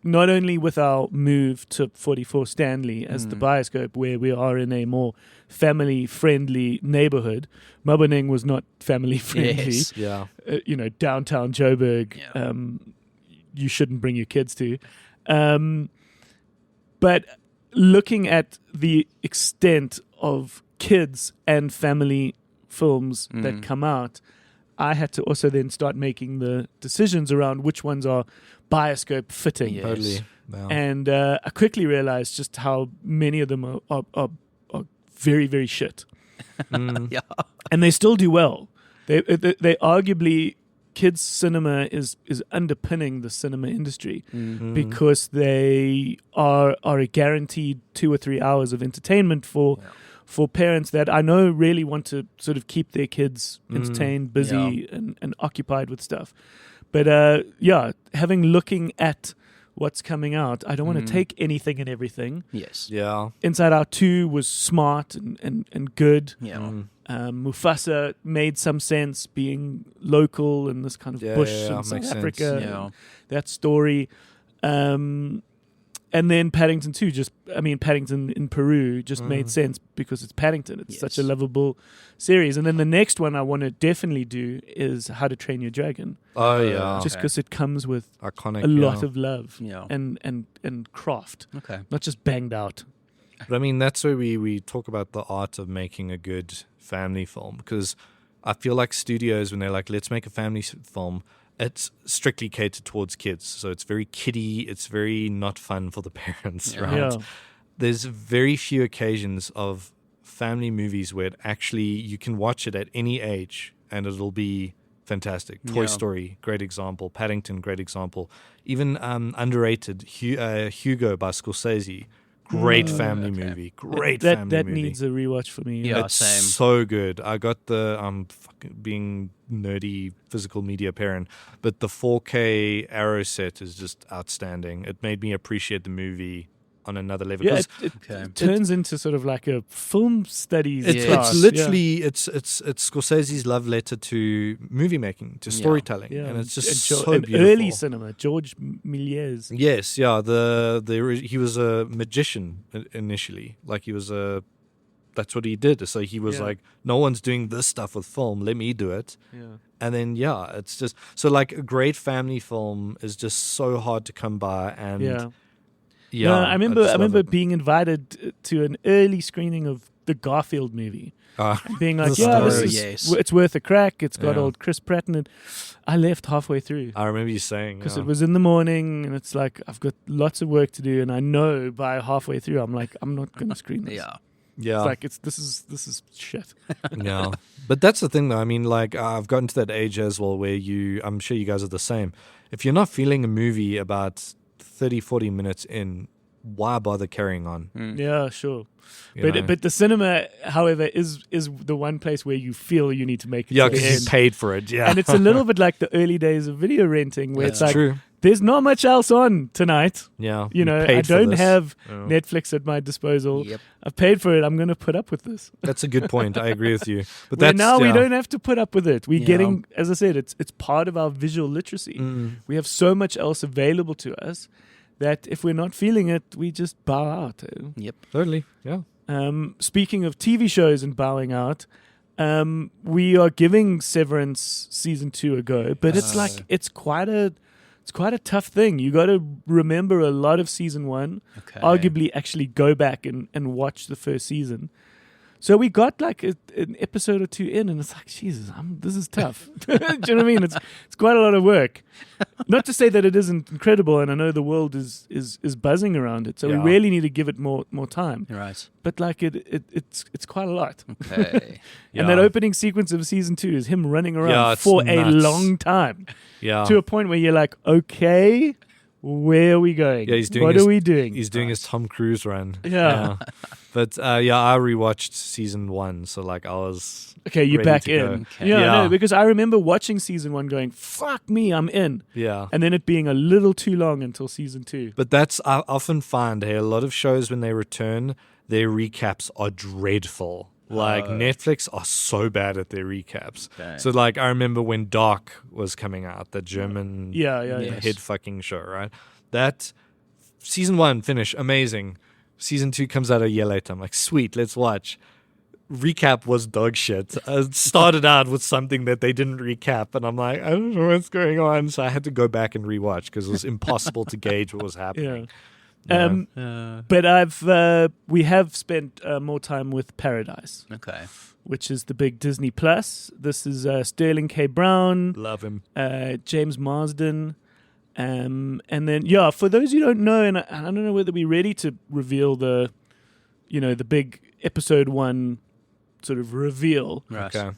not only with our move to 44 Stanley as the Bioscope, where we are in a more family-friendly neighborhood. Maboneng was not family-friendly. Yes. yeah. Downtown Joburg, Yeah. you shouldn't bring your kids to. But looking at the extent of kids and family films that come out, I had to also then start making the decisions around which ones are Bioscope fitting. Yes. Totally. Wow. And I quickly realized just how many of them are very, very shit. Yeah. And they still do well. They arguably, kids cinema is underpinning the cinema industry because they are a guaranteed 2 or 3 hours of entertainment for parents that I know really want to sort of keep their kids entertained, busy, and occupied with stuff. But looking at what's coming out. I don't want to take anything and everything. Yes. Yeah. Inside Out 2 was smart and good. Yeah. Mufasa made some sense being local in this kind of bush in South makes sense. Africa. Yeah. That story. And then Paddington 2 Paddington in Peru just made sense because it's Paddington. It's such a lovable series. And then the next one I want to definitely do is How to Train Your Dragon. Oh, yeah. Just because it comes with Iconic. a lot of love Yeah. and craft. Okay. Not just banged out. But I mean, that's where we talk about the art of making a good family film, because I feel like studios, when they're like, let's make a family film, it's strictly catered towards kids. So it's very kiddie. It's very not fun for the parents, right? Yeah. There's very few occasions of family movies where it actually you can watch it at any age and it'll be fantastic. Toy Story, great example. Paddington, great example. Even underrated Hugo by Scorsese. Great family movie. Great family that movie. needs a rewatch for me. Yeah. It's Same. so good. I got the being nerdy physical media parent, but the 4K Arrow set is just outstanding. It made me appreciate the movie on another level. Yeah, 'Cause it turns into sort of like a film studies it's class. literally it's Scorsese's love letter to movie making, to storytelling, Yeah. and it's just And so and beautiful. early cinema, George Méliès. Yes, yeah. He was a magician initially. Like that's what he did. So he was like, no one's doing this stuff with film. Let me do it. Yeah. And then it's just so like a great family film is just so hard to come by. And No, I remember just love it. being invited to an early screening of the Garfield movie. Being like, The this story. is, it's worth a crack. It's got Yeah. old Chris Pratt in it. I left halfway through I remember you saying because it was in the morning, and it's like I've got lots of work to do, and I know by halfway through I'm like, I'm not going to screen this. Yeah. It's like this is shit. yeah. But that's the thing, though. I mean, like I've gotten to that age as well where I'm sure you guys are the same. If you're not feeling a movie about 30, 40 minutes in, why bother carrying on? Yeah, sure. You know? But the cinema, however, is the one place where you feel you need to make it. Yeah, to the because you end. paid for it. Yeah. And it's a little bit like the early days of video renting, where it's like true. there's not much else on tonight. Yeah. You know, I paid for don't this. have Yeah. Netflix at my disposal. Yep. I've paid for it. I'm going to put up with this. That's a good point. I agree with you. But Where that's now we don't have to put up with it. We're Yeah. getting, as I said, it's part of our visual literacy. We have so much else available to us that if we're not feeling it, we just bow out. Yep. Totally. Yeah. Speaking of TV shows and bowing out, we are giving Severance season 2 a go, but it's like it's quite a tough thing. You got to remember a lot of season 1. Okay. Arguably, actually go back and watch the first season. So we got like an episode or 2 in, and it's like, Jesus, this is tough. Do you know what I mean? It's quite a lot of work. Not to say that it isn't incredible, and I know the world is buzzing around it. So we really need to give it more time. Right. But like it's quite a lot. Okay. And that opening sequence of season 2 is him running around it's for a nuts. long time Yeah. to a point where you're like, okay, where are we going? Yeah, he's doing what his- are we doing? He's doing his Tom Cruise run. Yeah. But I rewatched season 1, so like I was Okay, you're ready back to in. go. Okay. Yeah, Yeah. no, because I remember watching season 1 going, fuck me, I'm in. Yeah. And then it being a little too long until season 2. But I often find a lot of shows when they return, their recaps are dreadful. Like Netflix are so bad at their recaps. Okay. So like I remember when Dark was coming out, the German Yeah. head fucking show, right? That season 1 finish amazing. Season 2 comes out a year later. I'm like, sweet, let's watch. Recap was dog shit. It started out with something that they didn't recap, and I'm like, I don't know what's going on. So I had to go back and rewatch because it was impossible to gauge what was happening. Yeah. But we have spent more time with Paradise, Okay. which is the big Disney Plus. This is Sterling K. Brown, Love him. James Marsden. And then, for those who don't know, and I don't know whether we're ready to reveal the big episode 1 sort of reveal. Right. Okay.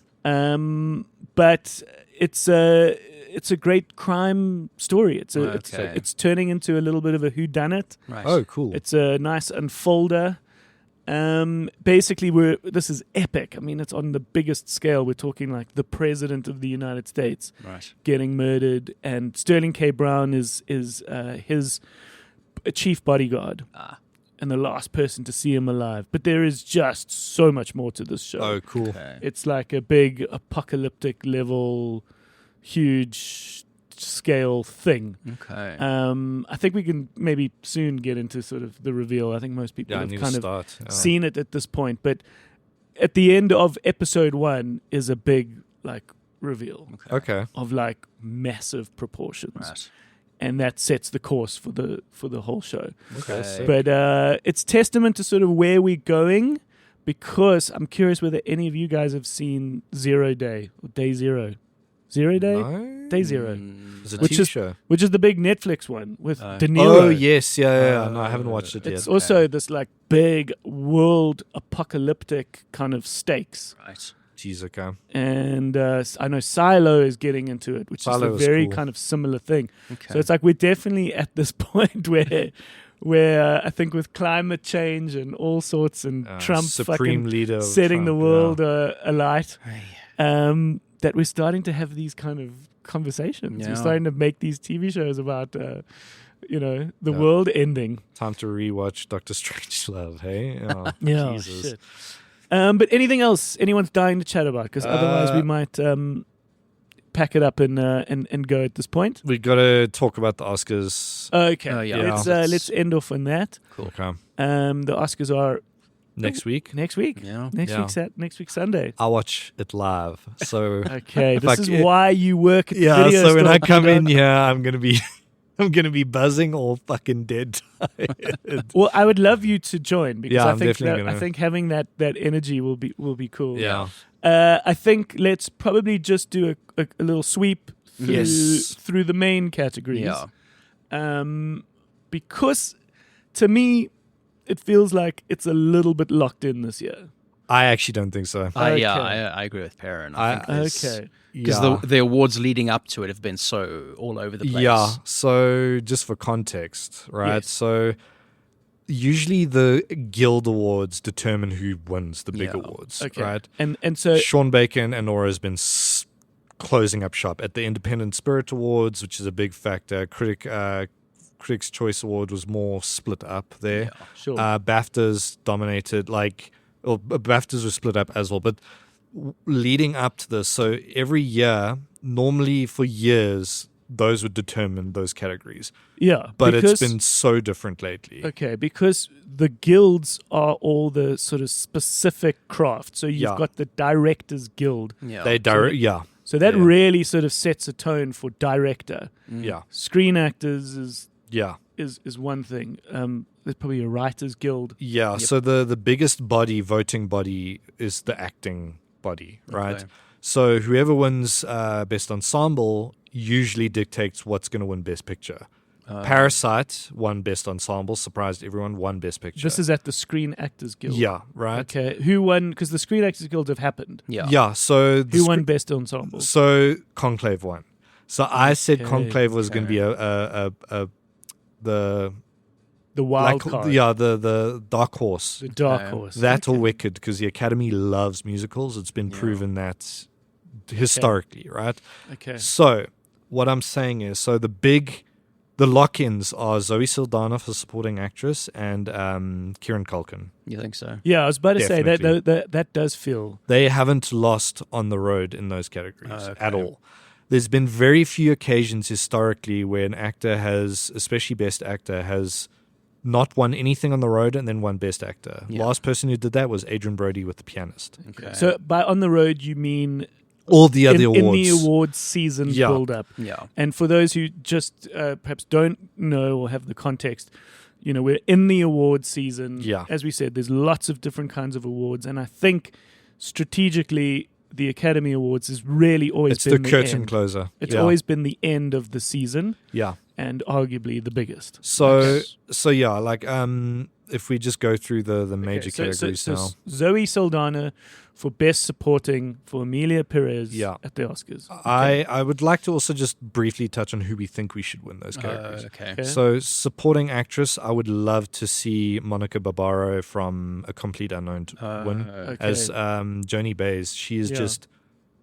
But it's a great crime story. It's turning into a little bit of a whodunit. Right. Oh, cool. It's a nice unfolder. Basically, this is epic. I mean, it's on the biggest scale. We're talking like the president of the United States Right. getting murdered, and Sterling K. Brown is his chief bodyguard and the last person to see him alive. But there is just so much more to this show. Oh, cool. Okay. It's like a big apocalyptic level, huge scale thing. Okay. I think we can maybe soon get into sort of the reveal. I think most people Yeah, I have need kind to of start. Yeah. seen it at this point, but at the end of episode 1 is a big like reveal Okay. of like massive proportions, Right. and that sets the course for the whole show. Okay. sick. But it's testament to sort of where we're going, because I'm curious whether any of you guys have seen Zero Day or Day Zero. Zero Day? No? Day Zero. It's a Which TV is- show. Which is the big Netflix one with De Niro. Oh, yes. Yeah. No, I haven't watched it yet. It's also this like big world apocalyptic kind of stakes. Right. Jeez, okay. And I know Silo is getting into it, which Silo is a was very cool. kind of similar thing. Okay. So it's like we're definitely at this point where I think with climate change and all sorts and Trump Supreme fucking leader of setting the Trump, world yeah. alight, that we're starting to have these kind of conversations. Yeah. We're starting to make these TV shows about, the Yeah. world ending. Time to rewatch Doctor Strangelove, hey? Oh, Yeah, Jesus. shit. But anything else anyone's dying to chat about? Because otherwise we might pack it up and go at this point. We got to talk about the Oscars Okay, Oh, yeah. let's end off on that. okay. The Oscars are next week. next week. Yeah. Next week Sunday. I'll watch it live. So Okay, If this I is ca- why you work at the yeah, video so when store, I come Peter. in here, I'm gonna be buzzing all fucking dead tired. Well, I would love you to join because Yeah, I I'm think definitely I gonna. think having that energy will be cool. Yeah. I think let's probably just do a little sweep Yes. through the main categories. Yeah. Because to me, it feels like it's a little bit locked in this year. I actually don't think so. Yeah, Okay. I agree with Perrin. I- I think there's- Okay. Because Yeah. the awards leading up to it have been so all over the place. Yeah. So just for context, right? Yes. So usually the Guild Awards determine who wins the big Yeah. awards, Okay. right? And so Sean Bacon and Nora has been closing up shop at the Independent Spirit Awards, which is a big factor. Critics' Choice Award was more split up there. sure. BAFTAs dominated, BAFTAs were split up as well. But leading up to this, so every year, normally for years, those would determine those categories. yeah, But because, it's been so different lately. okay because the guilds are all the sort of specific craft. So you've Yeah. got the Directors Guild. Yeah. So that Yeah. really sort of sets a tone for director. Yeah. Screen actors is Yeah. one thing. There's probably a writers guild. Yeah. So the biggest voting body is the acting body, right? Okay. So whoever wins best ensemble usually dictates what's going to win best picture. Parasite won best ensemble, surprised everyone, won best picture. This is at the Screen Actors Guild. yeah, right. Okay. Who won? Because the Screen Actors Guild have happened. Yeah. Yeah. So Who won best ensemble? So Conclave won. So I said Okay, Conclave was going to be the The wild like, card. yeah, the dark horse. The dark Okay. horse. That or Wicked, because the Academy loves musicals. It's been proven that historically, right? Okay. So what I'm saying is, the lock-ins are Zoe Saldana for supporting actress and Kieran Culkin. You think so? Yeah, I was about to say Definitely. that does feel. They haven't lost on the road in those categories Okay. at all. There's been very few occasions historically where an actor has, especially best actor, has not won anything on the road and then won best actor. Yeah. Last person who did that was Adrian Brody with The Pianist. Okay. So by on the road, you mean All the other in awards. the awards season Yeah. build up. yeah. And for those who just perhaps don't know or have the context, we're in the awards season. Yeah. As we said, there's lots of different kinds of awards, and I think strategically, the Academy Awards has really always It's been the curtain end. closer. It's Yeah. always been the end of the season Yeah. and arguably the biggest. So yeah, like if we just go through the major Okay, categories now. Zoe Saldana for Best Supporting for Amelia Perez at the Oscars. I would like to also just briefly touch on who we think we should win those categories. Okay. So, supporting actress, I would love to see Monica Barbaro from A Complete Unknown win as Joni Baez. She is just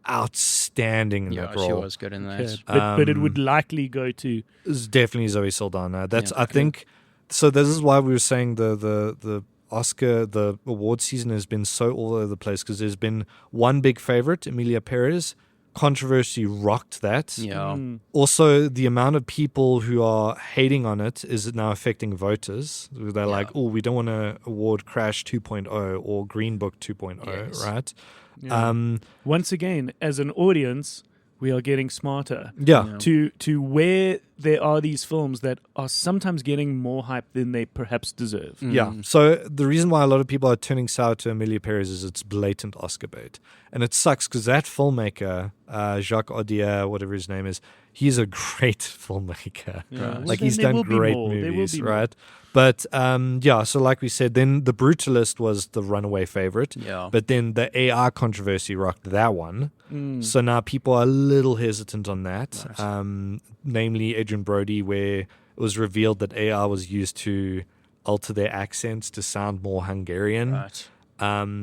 outstanding in that role. She was good in that. Okay. But it would likely go to... It's definitely Zoe Saldana. I think... So this is why we were saying the Oscar, the award season has been so all over the place because there's been one big favorite, Emilia Perez. Controversy rocked that. Yeah. Also, the amount of people who are hating on it is now affecting voters. They're like, oh, we don't want to award Crash 2.0 or Green Book 2.0, right? Yeah. Once again, as an audience, we are getting smarter. Yeah. To where there are these films that are sometimes getting more hype than they perhaps deserve. Yeah. So the reason why a lot of people are turning sour to Emilia Perez is it's blatant Oscar bait. And it sucks because that filmmaker, Jacques Audier, whatever his name is, he's a great filmmaker. Yeah. Like Well, he's there done will be great more. There will movies, be more. right? But so like we said, then The Brutalist was the runaway favorite. Yeah. But then the AI controversy rocked that one. So now people are a little hesitant on that. Right. Namely Adrian Brody, where it was revealed that AI was used to alter their accents to sound more Hungarian. Right.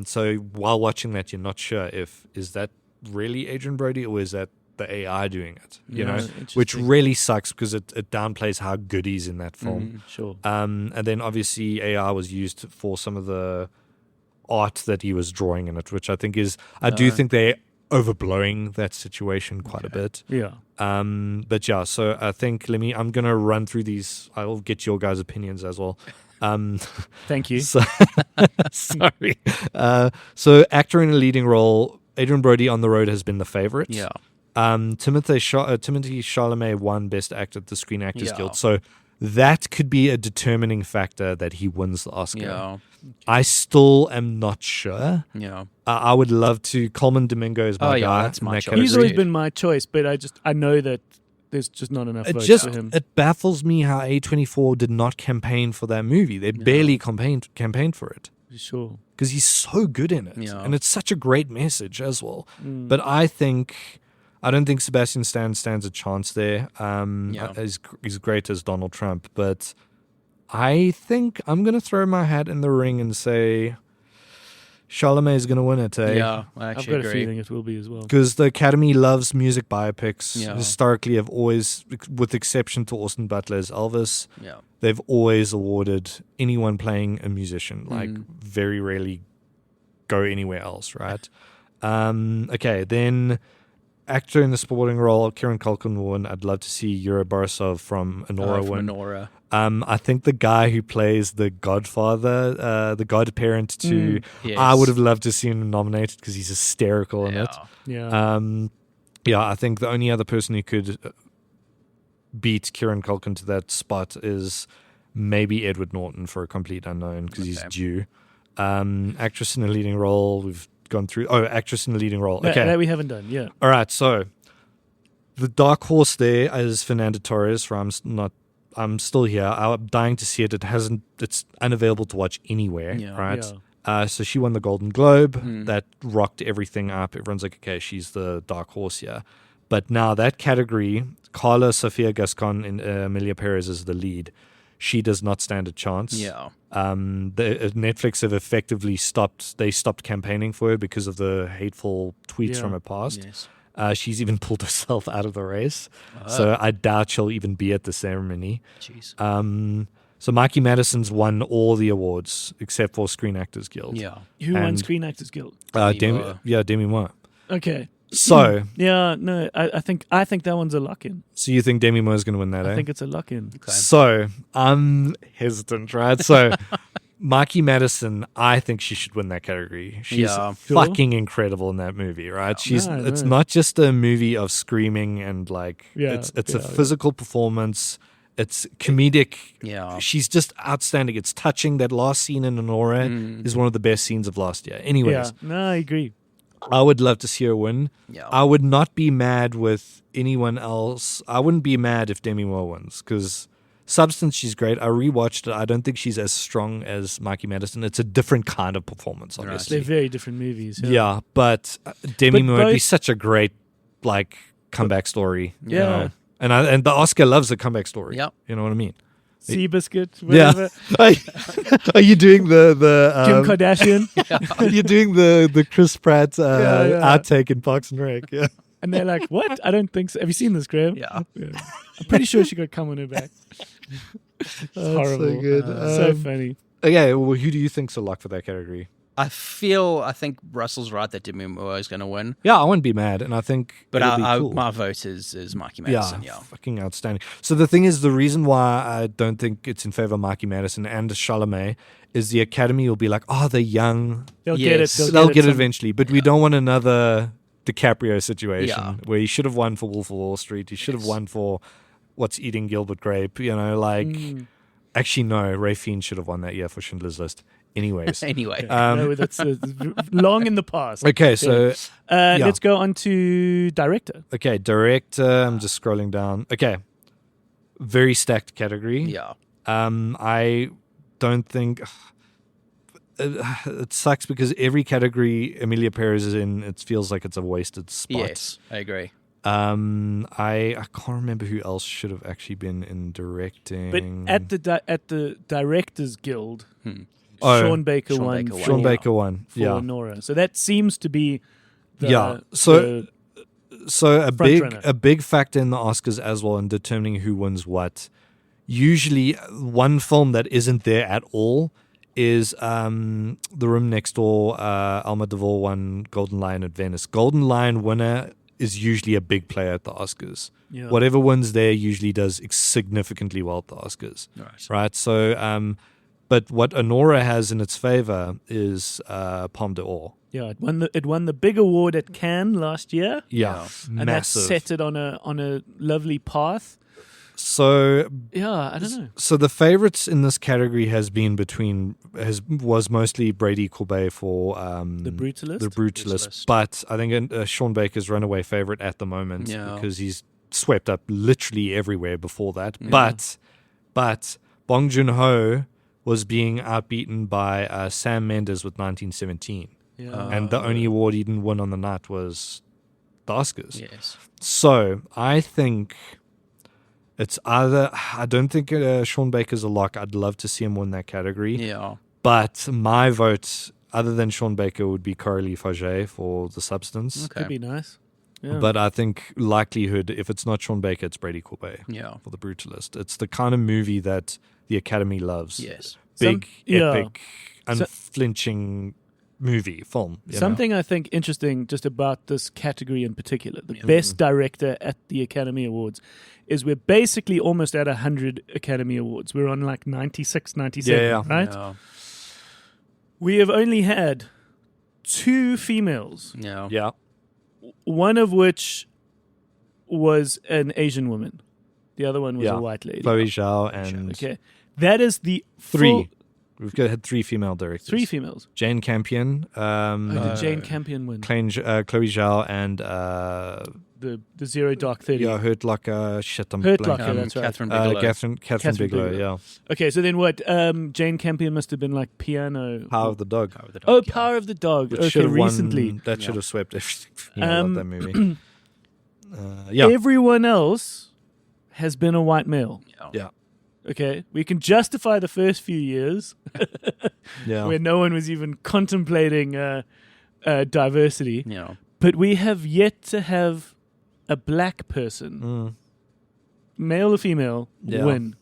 So while watching that, you're not sure is that really Adrian Brody or is that the AI doing it? You know, which really sucks because it downplays how good he's in that film. Sure. And then obviously AI was used for some of the art that he was drawing in it, which I think I do think they're overblowing that situation quite a bit. Yeah. But yeah, so I think I'm going to run through these. I'll get your guys' opinions as well. Thank you. So, sorry. So actor in a leading role, Adrian Brody on the Road has been the favorite. Yeah. Timothy Chalamet won Best Actor at the Screen Actors Yeah. Guild. So that could be a determining factor that he wins the Oscar. Yeah. I still am not sure. Yeah. I would love to. Coleman Domingo is my guy. that's my in that choice. He's category. always been my choice, but I know that there's just not enough votes for him. It baffles me how A24 did not campaign for that movie. They barely campaigned for it. Sure. Because he's so good in it. Yeah. And it's such a great message as well. But I don't think Sebastian Stan stands a chance there. He's great as Donald Trump. But I think I'm going to throw my hat in the ring and say Chalamet is going to win it. Yeah, I I've actually got a agree. feeling it will be as well. Because the Academy loves music biopics. Yeah. Historically, have always, with exception to Austin Butler's Elvis, Yeah. they've always awarded anyone playing a musician. Like, very rarely go anywhere else, right? Okay, then actor in the supporting role, Kieran Culkin will win. I'd love to see Yuri Borisov from Anora win. Anora. I think the guy who plays the godfather, the godparent to, Yes. I would have loved to see him nominated because he's hysterical in it. Yeah. I think the only other person who could beat Kieran Culkin to that spot is maybe Edward Norton for A Complete Unknown because he's due. Actress in a leading role, we've gone through. Oh, actress in a leading role. Okay. That we haven't done, yeah. All right, so the dark horse there is Fernanda Torres from I'm still here. I'm dying to see it. It's unavailable to watch anywhere, right? Yeah. So she won the Golden Globe. That rocked everything up. Everyone's like, okay, she's the dark horse here. But now that category, Carla Sofia Gascon and Emilia Perez is the lead. She does not stand a chance. Yeah. Netflix have effectively stopped campaigning for her because of the hateful tweets from her past. Yes. She's even pulled herself out of the race. So I doubt she'll even be at the ceremony. Jeez. So Mikey Madison's won all the awards except for Screen Actors Guild. Yeah. Who won And- Screen Actors Guild? Demi Moore. Okay. So Yeah, no, I think that one's a lock-in. so you think Demi Moore's going to win that, I eh? think it's a lock-in. So I'm hesitant, right? So Mikey Madison, I think she should win that category. She's Yeah. fucking incredible in that movie, right? It's No. not just a movie of screaming and like Yeah, it's a yeah. physical performance. It's comedic. Yeah. She's just outstanding. It's touching. That last scene in Honora is one of the best scenes of last year. Anyways, Yeah, no, I agree. I would love to see her win. Yeah. I would not be mad with anyone else. I wouldn't be mad if Demi Moore wins because Substance, she's great. I rewatched it. I don't think she's as strong as Mikey Madison. It's a different kind of performance, obviously. They're very different movies. Yeah, but Demi Moore would be both- such a great like comeback story. you Yeah. know? And the Oscar loves a comeback story. Yep. You know what I mean? Seabiscuit, whatever. Yeah. Are you doing the Kim Kardashian. You're doing the Chris Pratt Yeah. outtake in Parks and Rec. Yeah. And they're like, what? I don't think so. Have you seen this, Graham? Yeah. I'm pretty sure she got cum on her back. It's horrible. so good. So funny. Okay, well, who do you think's a lock for that category? I think Russell's right that Demi Moore is going to win. Yeah, I won't be mad, and I think But it'll be cool. my vote is Mikey Madison. Yeah. fucking outstanding. So the thing is, the reason why I don't think it's in favor of Mikey Madison and Chalamet is the Academy will be like, oh, they're young. They'll Yes. get it. They'll get it some- eventually, but we don't want another DiCaprio situation Yeah. where he should have won for Wolf of Wall Street. He should have won for What's Eating Gilbert Grape. You know, like actually no, Ray Fiennes should have won that year for Schindler's List. Anyways, Anyway, No, that's long in the past. okay, so yeah. Let's go on to director. okay, director. I'm just scrolling down. Okay, very stacked category. yeah. I don't think it sucks because every category Emilia Perez is in, it feels like it's a wasted spot. Yes, I agree. I can't remember who else should have actually been in directing. But at the Directors Guild, Oh, Sean Baker Sean won. Baker won. Sean for- Baker won. for Yeah. Nora. So that seems to be the, Yeah. So a Front big factor in the Oscars as well in determining who wins what. Usually, one film that isn't there at all is The Room Next Door. Almodovar won Golden Lion at Venice. Golden Lion winner is usually a big player at the Oscars. Yeah. Whatever wins there usually does significantly well at the Oscars. Right. So, but what Honora has in its favor is Palme d'Or. Yeah, it won the big award at Cannes last year. Yeah, And massive. that set it on a lovely path. So Yeah, I don't know. So the favorites in this category was mostly Brady Corbet for The Brutalist? The Brutalist. But I think Sean Baker's runaway favorite at the moment because he's swept up literally everywhere before that. But Bong Joon-ho was being outbeaten by Sam Mendes with 1917. Yeah. And the only award he didn't win on the night was the Oscars. Yes. So I think it's either, I don't think Sean Baker's a lock. I'd love to see him win that category. Yeah. But my vote, other than Sean Baker, would be Coralie Faget for The Substance. Okay. Could be nice. Yeah. But I think likelihood, if it's not Sean Baker, it's Brady Corbet Yeah. for The Brutalist. It's the kind of movie that the Academy loves. Yes. Big, yeah. epic, unflinching film. you know? Something I think interesting just about this category in particular, the best director at the Academy Awards, is we're basically almost at 100 Academy Awards. We're on like 96, 97, Yeah. right? Yeah. We have only had 2 females, Yeah. Yeah. one of which was an Asian woman. The other one was Yeah. a white lady. Chloe Zhao and Okay. That is the 3. full- We've had 3 female directors. 3 females. Jane Campion, Did Jane Campion win? Chloe Zhao, and The Zero Dark 30. Hurt Locker. Shit, I'm Hurt blanking. Locker, that's right. Catherine Bigelow. Catherine Bigelow. Bigelow. Yeah. Okay, so then what? Jane Campion must have been like piano. Power of the Dog. Power of the Dog, Oh, yeah. Power of the Dog. Which Okay, should have recently. won. That should have swept everything. I Um, love that movie. Yeah. Everyone else has been a white male. Yeah. Okay, we can justify the first few years Yeah. where no one was even contemplating diversity, Yeah. but we have yet to have a black person, male or female, Yeah. win,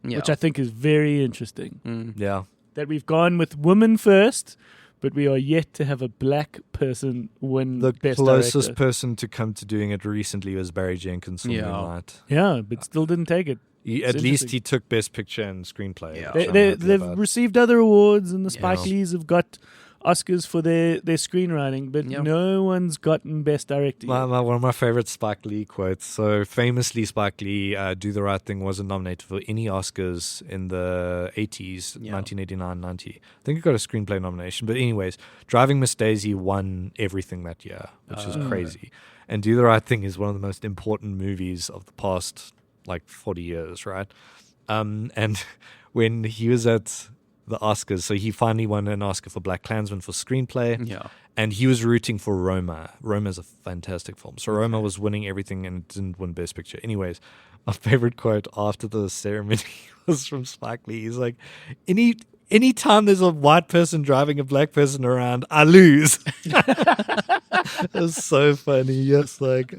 Yeah. which I think is very interesting. Yeah. That we've gone with women first, but we are yet to have a black person win The best closest director. person to come to doing it recently was Barry Jenkins from Yeah. Moonlight. Yeah, but still didn't take it. At It's least interesting. he took Best Picture and Screenplay. Yeah. which I'm happy They've about. received other awards, and the Spike Yeah. Lees have got Oscars for their screenwriting, but Yep. no one's gotten Best Director yet. One of my favorite Spike Lee quotes. So famously, Spike Lee, Do the Right Thing wasn't nominated for any Oscars in the 80s, Yeah. 1989, 90. I think it got a screenplay nomination. But anyways, Driving Miss Daisy won everything that year, which is crazy. And Do the Right Thing is one of the most important movies of the past, 40 years, right? And when he was at the Oscars, so he finally won an Oscar for Black Klansman for screenplay. Yeah. And he was rooting for Roma. Roma's a fantastic film. So Roma was winning everything and didn't win Best Picture. Anyways, my favorite quote after the ceremony was from Spike Lee. He's like, anytime there's a white person driving a black person around, I lose. It was so funny. Yes, like,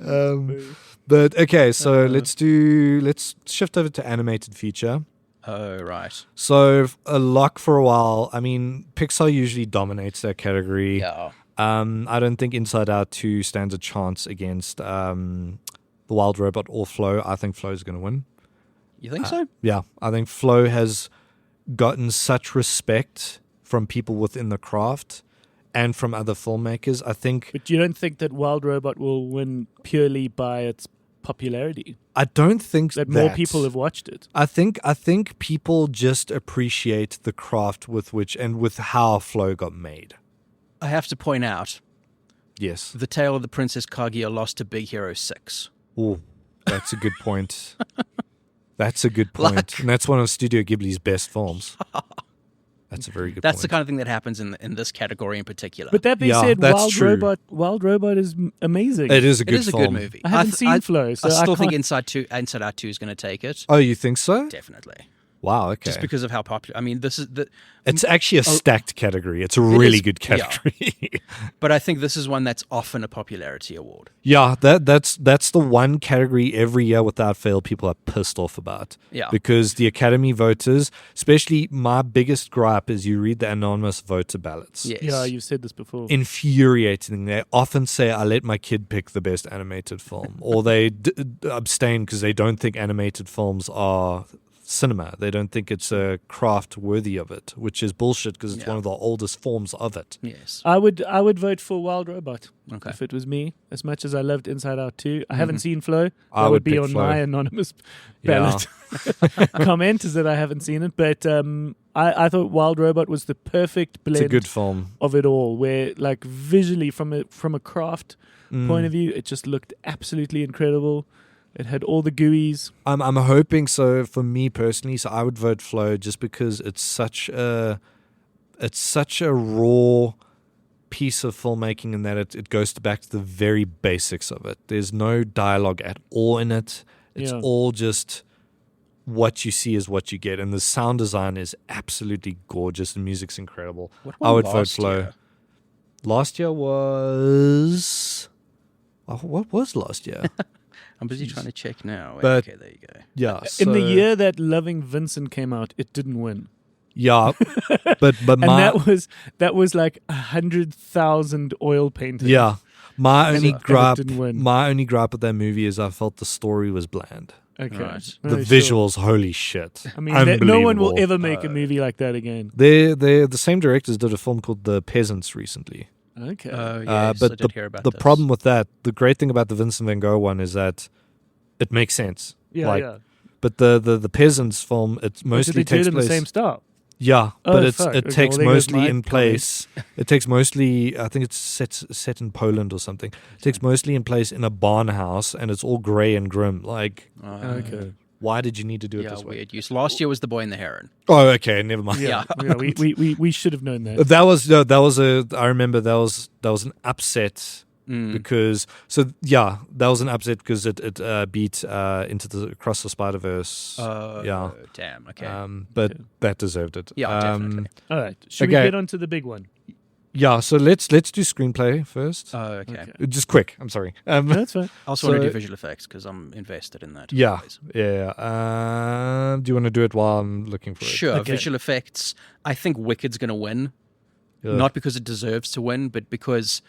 but okay, so let's shift over to animated feature. Oh, right. So a lock for a while. I mean, Pixar usually dominates that category. Yeah. I don't think Inside Out 2 stands a chance against The Wild Robot or Flow. I think Flow is going to win. You think so? Yeah, I think Flow has gotten such respect from people within the craft and from other filmmakers. I think. But you don't think that Wild Robot will win purely by its popularity? I don't think that more people have watched it. I think people just appreciate the craft with which and with how Flow got made. I have to point out, Yes. The Tale of the Princess Kaguya lost to Big Hero 6. Oh, that's a good point. That's a good point. And that's one of Studio Ghibli's best films. That's a very good That's point. the kind of thing that happens in this category in particular. But that being Yeah, said, that's true. Wild Robot is amazing. It is a It good is a film. good movie. I haven't seen Flow, so I still think can't- Inside Out 2 is going to take it. Oh, you think so? Definitely. Wow, okay. Just because of how popular. I mean, this is the. It's actually a stacked category. It's a really is, good yeah. category. But I think this is one that's often a popularity award. Yeah, that's the one category every year without fail people are pissed off about. Yeah. Because the Academy voters, especially my biggest gripe is you read the anonymous voter ballots. Yes. Yeah, you've said this before. Infuriating. They often say, I let my kid pick the best animated film. Or they abstain because they don't think animated films are cinema. They don't think it's a craft worthy of it, which is bullshit because it's Yeah. one of the oldest forms of it. Yes. I would vote for Wild Robot Okay. if it was me. As much as I loved Inside Out 2, I haven't seen Flow. I That would would be pick on Flow. my anonymous Yeah. ballot. Comment is that I haven't seen it, but I thought Wild Robot was the perfect It's a blend good film. of it all. Where like visually from a craft point of view, it just looked absolutely incredible. It had all the GUIs. I'm hoping so for me personally. So I would vote Flow just because it's such a raw piece of filmmaking in that it goes back to the very basics of it. There's no dialogue at all in it. It's Yeah. all just what you see is what you get, and the sound design is absolutely gorgeous. The music's incredible. I would vote Flow. Year? Last year was what was last year? I'm busy trying to check now. But- Okay, there you go. Yeah, In the so- year that Loving Vincent came out, it didn't win. Yeah, but And my that was like 100,000 oil paintings. yeah. My only it gripe, didn't win. my only gripe with that movie is I felt the story was bland. Okay. Right. No, The sure. visuals, holy shit! I mean, no one will Unbelievable. ever make a movie like that again. The same directors did a film called The Peasants recently. Okay. Oh, yes, I but did hear about the this. problem with that, the great thing about the Vincent van Gogh one is that it makes sense. yeah, like, yeah. But the Peasants film, it Did mostly they do takes it in the place. same style? Yeah, Oh, but fuck. it Okay, takes well, there goes mostly my in place. It takes mostly, I think it's set in Poland or something. It takes mostly in place in a barn house, and it's all grey and grim. Like, Okay. why did you need to do it Yeah, this way? weird use. Last year was The Boy and the Heron. Oh, okay, never mind. Yeah, yeah, we should have known that. That was I remember that was an upset because that was an upset because it beat into the Across the Spider-Verse. Yeah. Damn, okay. But that deserved it. Yeah, definitely. All right, should we Okay. get on to the big one? Yeah, so let's do screenplay first. Oh, okay. Just quick. I'm sorry. That's fine. I also want to So- do visual effects because I'm invested in that. Yeah, always. yeah. Do you want to do it while I'm looking for it? Sure, Okay. visual effects. I think Wicked's going to win. Yeah. Not because it deserves to win, but because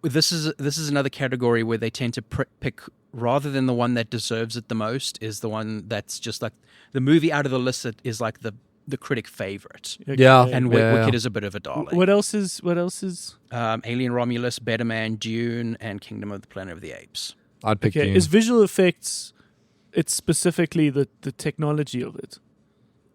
this is another category where they tend to pick, rather than the one that deserves it the most, is the one that's just like the movie out of the list that is like the critic favorite. Yeah, Okay. And yeah. Wicked is a bit of a darling. What else is? Alien Romulus, Better Man, Dune, and Kingdom of the Planet of the Apes. I'd pick Okay, you. is visual effects? It's specifically the technology of it.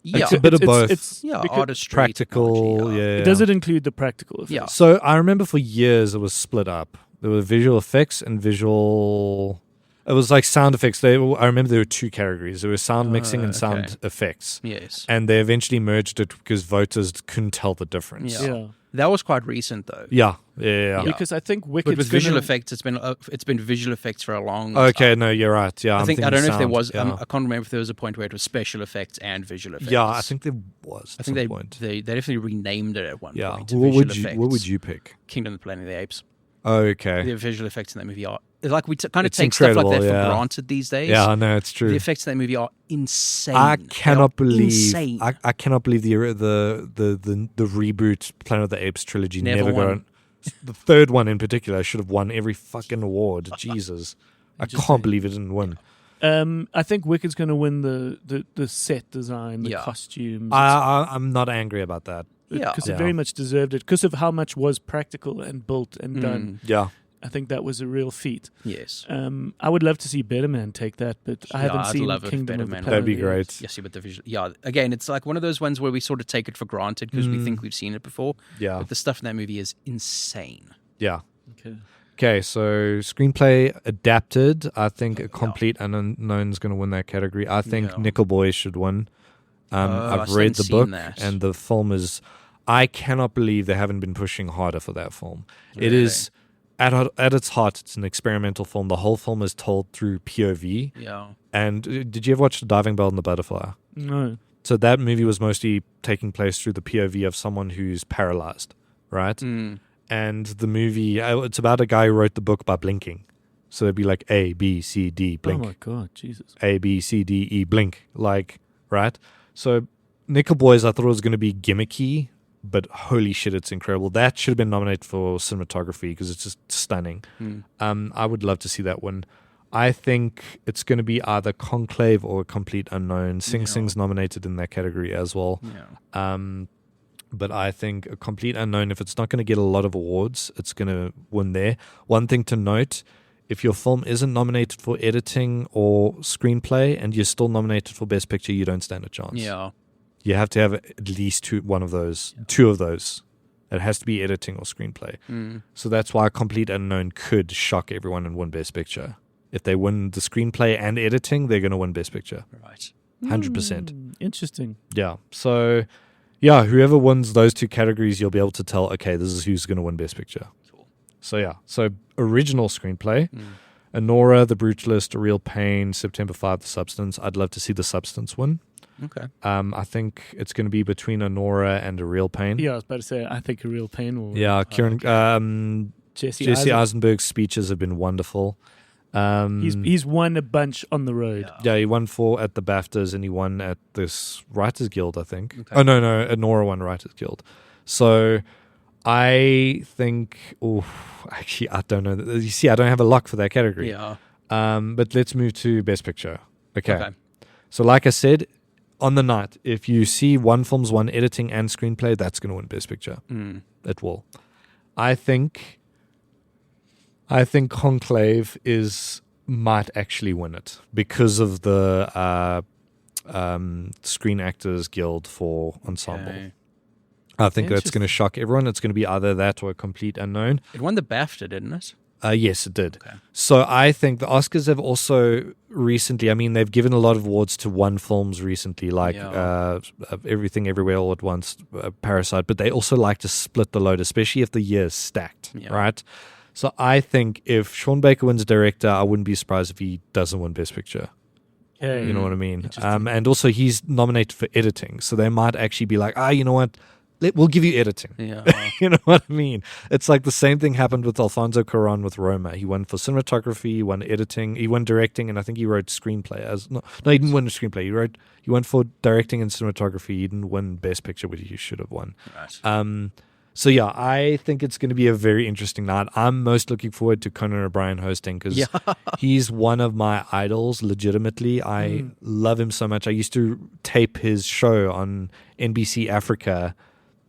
Yeah, a bit of both. yeah, because- artistry, practical. technology, Yeah. Does it include the practical effects? Yeah. So I remember for years it was split up. There were visual effects and visual. It was like sound effects. I remember there were 2 categories. There was sound mixing and sound effects. Yes. And they eventually merged it because voters couldn't tell the difference. Yeah. That was quite recent, though. Yeah. Because I think Wicked's But with visual gonna- effects, it's been visual effects for a long Okay, time. no, you're right. Yeah, I I'm don't know thinking if there sound. was. Yeah, I can't remember if there was a point where it was special effects and visual effects. yeah, I think there was. I think at some point. they definitely renamed it at one Yeah. point. What Visual would you? effects. What would you pick? Kingdom of the Planet of the Apes. Okay. The visual effects in that movie are like we kind of It's take stuff like that incredible, for yeah. granted these days. Yeah, I know it's true. The effects in that movie are insane. I They cannot are believe insane. I cannot believe the reboot Planet of the Apes trilogy Never got won. on. The third one in particular should have won every fucking award. Jesus, I can't believe it didn't win. I think Wicked's going to win the set design, the Yeah. costumes. I'm not angry about that. Because Yeah. it very much deserved it. Because of how much was practical and built and done. Yeah, I think that was a real feat. Yes. I would love to see Better Man take that, but I haven't I'd seen love it if Kingdom Better of the Man Planet that'd be of the Apes. great. Yes, but the visual. Yeah, again, it's like one of those ones where we sort of take it for granted because we think we've seen it before. Yeah, But the stuff in that movie is insane. yeah. Okay. Okay, so screenplay adapted. I think A Complete Unknown is going to win that category. I think Yeah. Nickel Boy should win. I I've still read haven't the seen book, that. and the film is. I cannot believe they haven't been pushing harder for that film. It Really? is at its heart, it's an experimental film. The whole film is told through POV. Yeah. And did you ever watch The Diving Bell and the Butterfly? No. So that movie was mostly taking place through the POV of someone who's paralyzed, right? Mm. And the movie, it's about a guy who wrote the book by blinking. So it'd be like A, B, C, D, blink. Oh my God, Jesus. A, B, C, D, E, blink. Like, right? So Nickel Boys, I thought it was going to be gimmicky, but holy shit, it's incredible. That should have been nominated for cinematography because it's just stunning. I would love to see that one. I think it's going to be either Conclave or Complete Unknown. Sing Sing's nominated in that category as well. Yeah. But I think A Complete Unknown, if it's not going to get a lot of awards, it's going to win there. One thing to note, if your film isn't nominated for editing or screenplay and you're still nominated for Best Picture, you don't stand a chance. Yeah. You have to have at least two of those. It has to be editing or screenplay. So that's why Complete Unknown could shock everyone and win Best Picture. If they win the screenplay and editing, they're going to win Best Picture. Right. 100%. Interesting. Yeah. So, yeah, whoever wins those 2 categories, you'll be able to tell, okay, this is who's going to win Best Picture. Cool. So, yeah. So, original screenplay, Anora, The Brutalist, A Real Pain, September 5, The Substance. I'd love to see The Substance win. Okay. I think it's going to be between Anora and A Real Pain. Yeah, I was about to say, I think A Real Pain will. Yeah, Kieran, Jesse Jesse Eisen. Eisenberg's speeches have been wonderful. He's won a bunch on the road. Yeah, he won 4 at the BAFTAs and he won at this Writers Guild, I think. Okay. Oh, no, Anora won Writers Guild. So I think, actually, I don't know. You see, I don't have a lock for that category. Yeah. But let's move to Best Picture. Okay. Okay. So like I said, on the night, if you see one film's won editing and screenplay, that's going to win Best Picture. It will. I think Conclave might actually win it because of the Screen Actors Guild for Ensemble. Okay. I think that's going to shock everyone. It's going to be either that or A Complete Unknown. It won the BAFTA, didn't it? Yes, it did. Okay. So I think the Oscars have also recently, I mean, they've given a lot of awards to one films recently, like Everything Everywhere All at Once, Parasite, but they also like to split the load, especially if the year is stacked, right? So I think if Sean Baker wins director, I wouldn't be surprised if he doesn't win Best Picture. Okay. You know what I mean? And also he's nominated for editing, so they might actually be like, you know what? We'll give you editing. Yeah. You know what I mean? It's like the same thing happened with Alfonso Cuarón with Roma. He won for cinematography, he won editing, he won directing, and I think he wrote screenplay. No, he didn't win a screenplay. He won for directing and cinematography. He didn't win Best Picture, which he should have won. Right. So yeah, I think it's going to be a very interesting night. I'm most looking forward to Conan O'Brien hosting because he's one of my idols. Legitimately, I love him so much. I used to tape his show on NBC Africa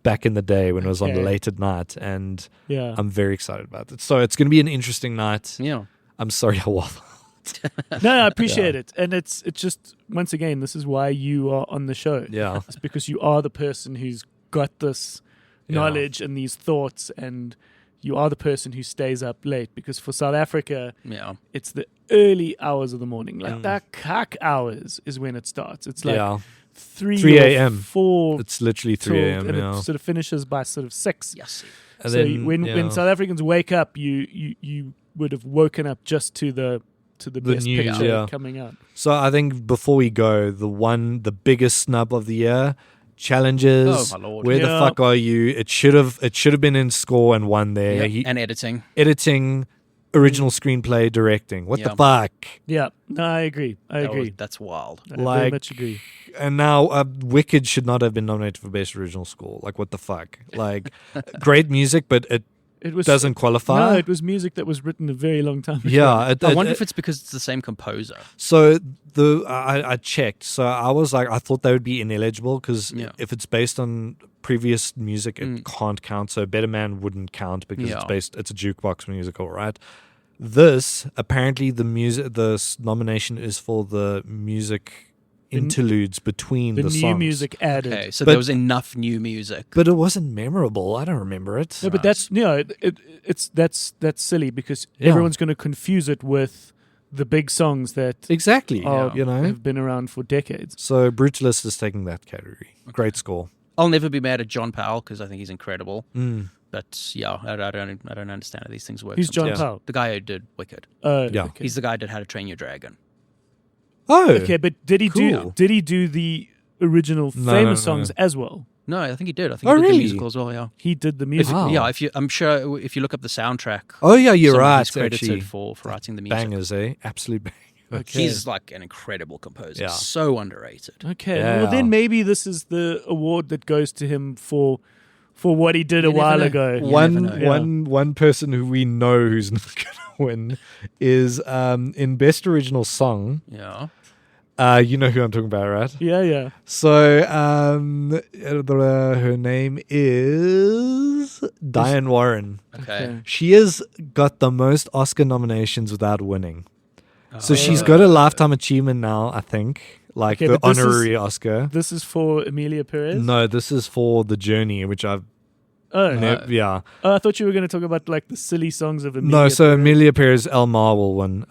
back in the day when it was on the late at night, and I'm very excited about it. So it's going to be an interesting night. Yeah. I'm sorry I waffled. No, I appreciate it. And it's just, once again, this is why you are on the show. Yeah. It's because you are the person who's got this knowledge and these thoughts, and you are the person who stays up late, because for South Africa, Yeah. it's the early hours of the morning. Like the kak hours is when it starts. It's like Yeah. 3 a.m. 4 It's literally 3 till- a.m. and Yeah. it sort of finishes by sort of 6. Yes. And So then, when South Africans wake up, you would have woken up just to the best news, picture yeah. coming out. So I think before we go, the biggest snub of the year, challenges. Oh, my lord. Where the Yeah. fuck are you? It should have been in score and won there. Yeah. And editing. Editing, original screenplay, directing. What the Yeah. fuck? Yeah, no, I agree. That's wild. I very Like- much agree. And now Wicked should not have been nominated for best original score. Like what the fuck? Like great music, but it It was doesn't qualify. No, it was music that was written a very long time ago. Yeah, I wonder if it's because it's the same composer. So I checked. So I was like, I thought they would be ineligible because Yeah. if it's based on previous music, it can't count. So Better Man wouldn't count because Yeah. it's a jukebox musical, right? This apparently the nomination is for the music interludes between The the new songs. music added. Okay, so But- there was enough new music. But it wasn't memorable. I don't remember it. No, but that's that's silly because Yeah. everyone's going to confuse it with the big songs that Exactly. are, You know. have been around for decades. So Brutalist is taking that category. Great score. I'll never be mad at John Powell because I think he's incredible. Mm. But yeah, I don't understand how these things work. Who's John sometimes. Powell? The guy who did Wicked. Yeah. okay. He's the guy who did How to Train Your Dragon. Oh. Okay, but did he Cool. do the original No, famous no, no. songs as well? No, I think he did. I think Oh, he did really? the musical as well. Yeah. He did the If- music. Wow. Yeah, I'm sure if you look up the soundtrack, Oh yeah, you're someone right. he's credited Actually, for writing the music. bangers, eh? Absolute bangers. He's like an incredible composer. Yeah. So underrated. Okay, Yeah. well then maybe this is the award that goes to him for what he did a never while know. ago. You One never know. one person who we know who's not gonna win is in best original song. Yeah. You know who I'm talking about, right? Yeah. So her name is Diane Warren. Okay. She has got the most Oscar nominations without winning. So Oh. she's got a lifetime achievement now, I think, like Okay, the but this is- honorary Oscar. This is for Amelia Perez. No, this is for The Journey, which I've Oh, yeah. I thought you were going to talk about like the silly songs of Amelia. No, so Perez. Amelia Perez, Elmar will win.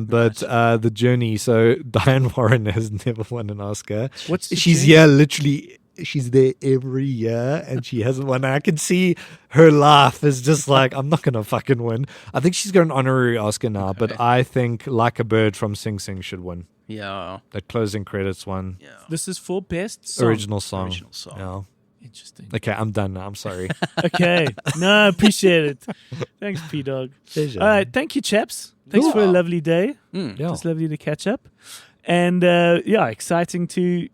But The Journey, so Diane Warren has never won an Oscar. What's the She's journey? here literally. She's there every year and she hasn't won. I can see her laugh is just like, I'm not going to fucking win. I think she's got an honorary Oscar now, but I think Like a Bird from Sing Sing should win. Yeah. That closing credits one. Yeah. This is for best song. Original song. Original song. Yeah. Interesting. Okay, I'm done now. I'm sorry. Okay. No, I appreciate it. Thanks, P-Dog. Pleasure. All right. Thank you, chaps. Thanks for a lovely day. Mm. Yeah. Just lovely to catch up. And exciting to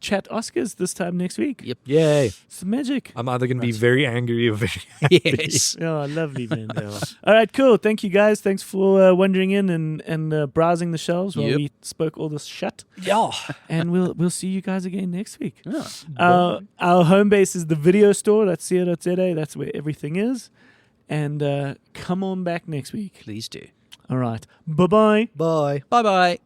chat Oscars this time next week. Yep. Yay. It's the magic. I'm either going to be very angry or very happy. Yes. Oh, lovely, man. All right, cool. Thank you, guys. Thanks for wandering in and browsing the shelves while Yep. we spoke all this shit. Yeah. And we'll see you guys again next week. Yeah. Our home base is the video store. That's .co.za. That's where everything is. And come on back next week. Please do. All right. Bye-bye. Bye. Bye bye.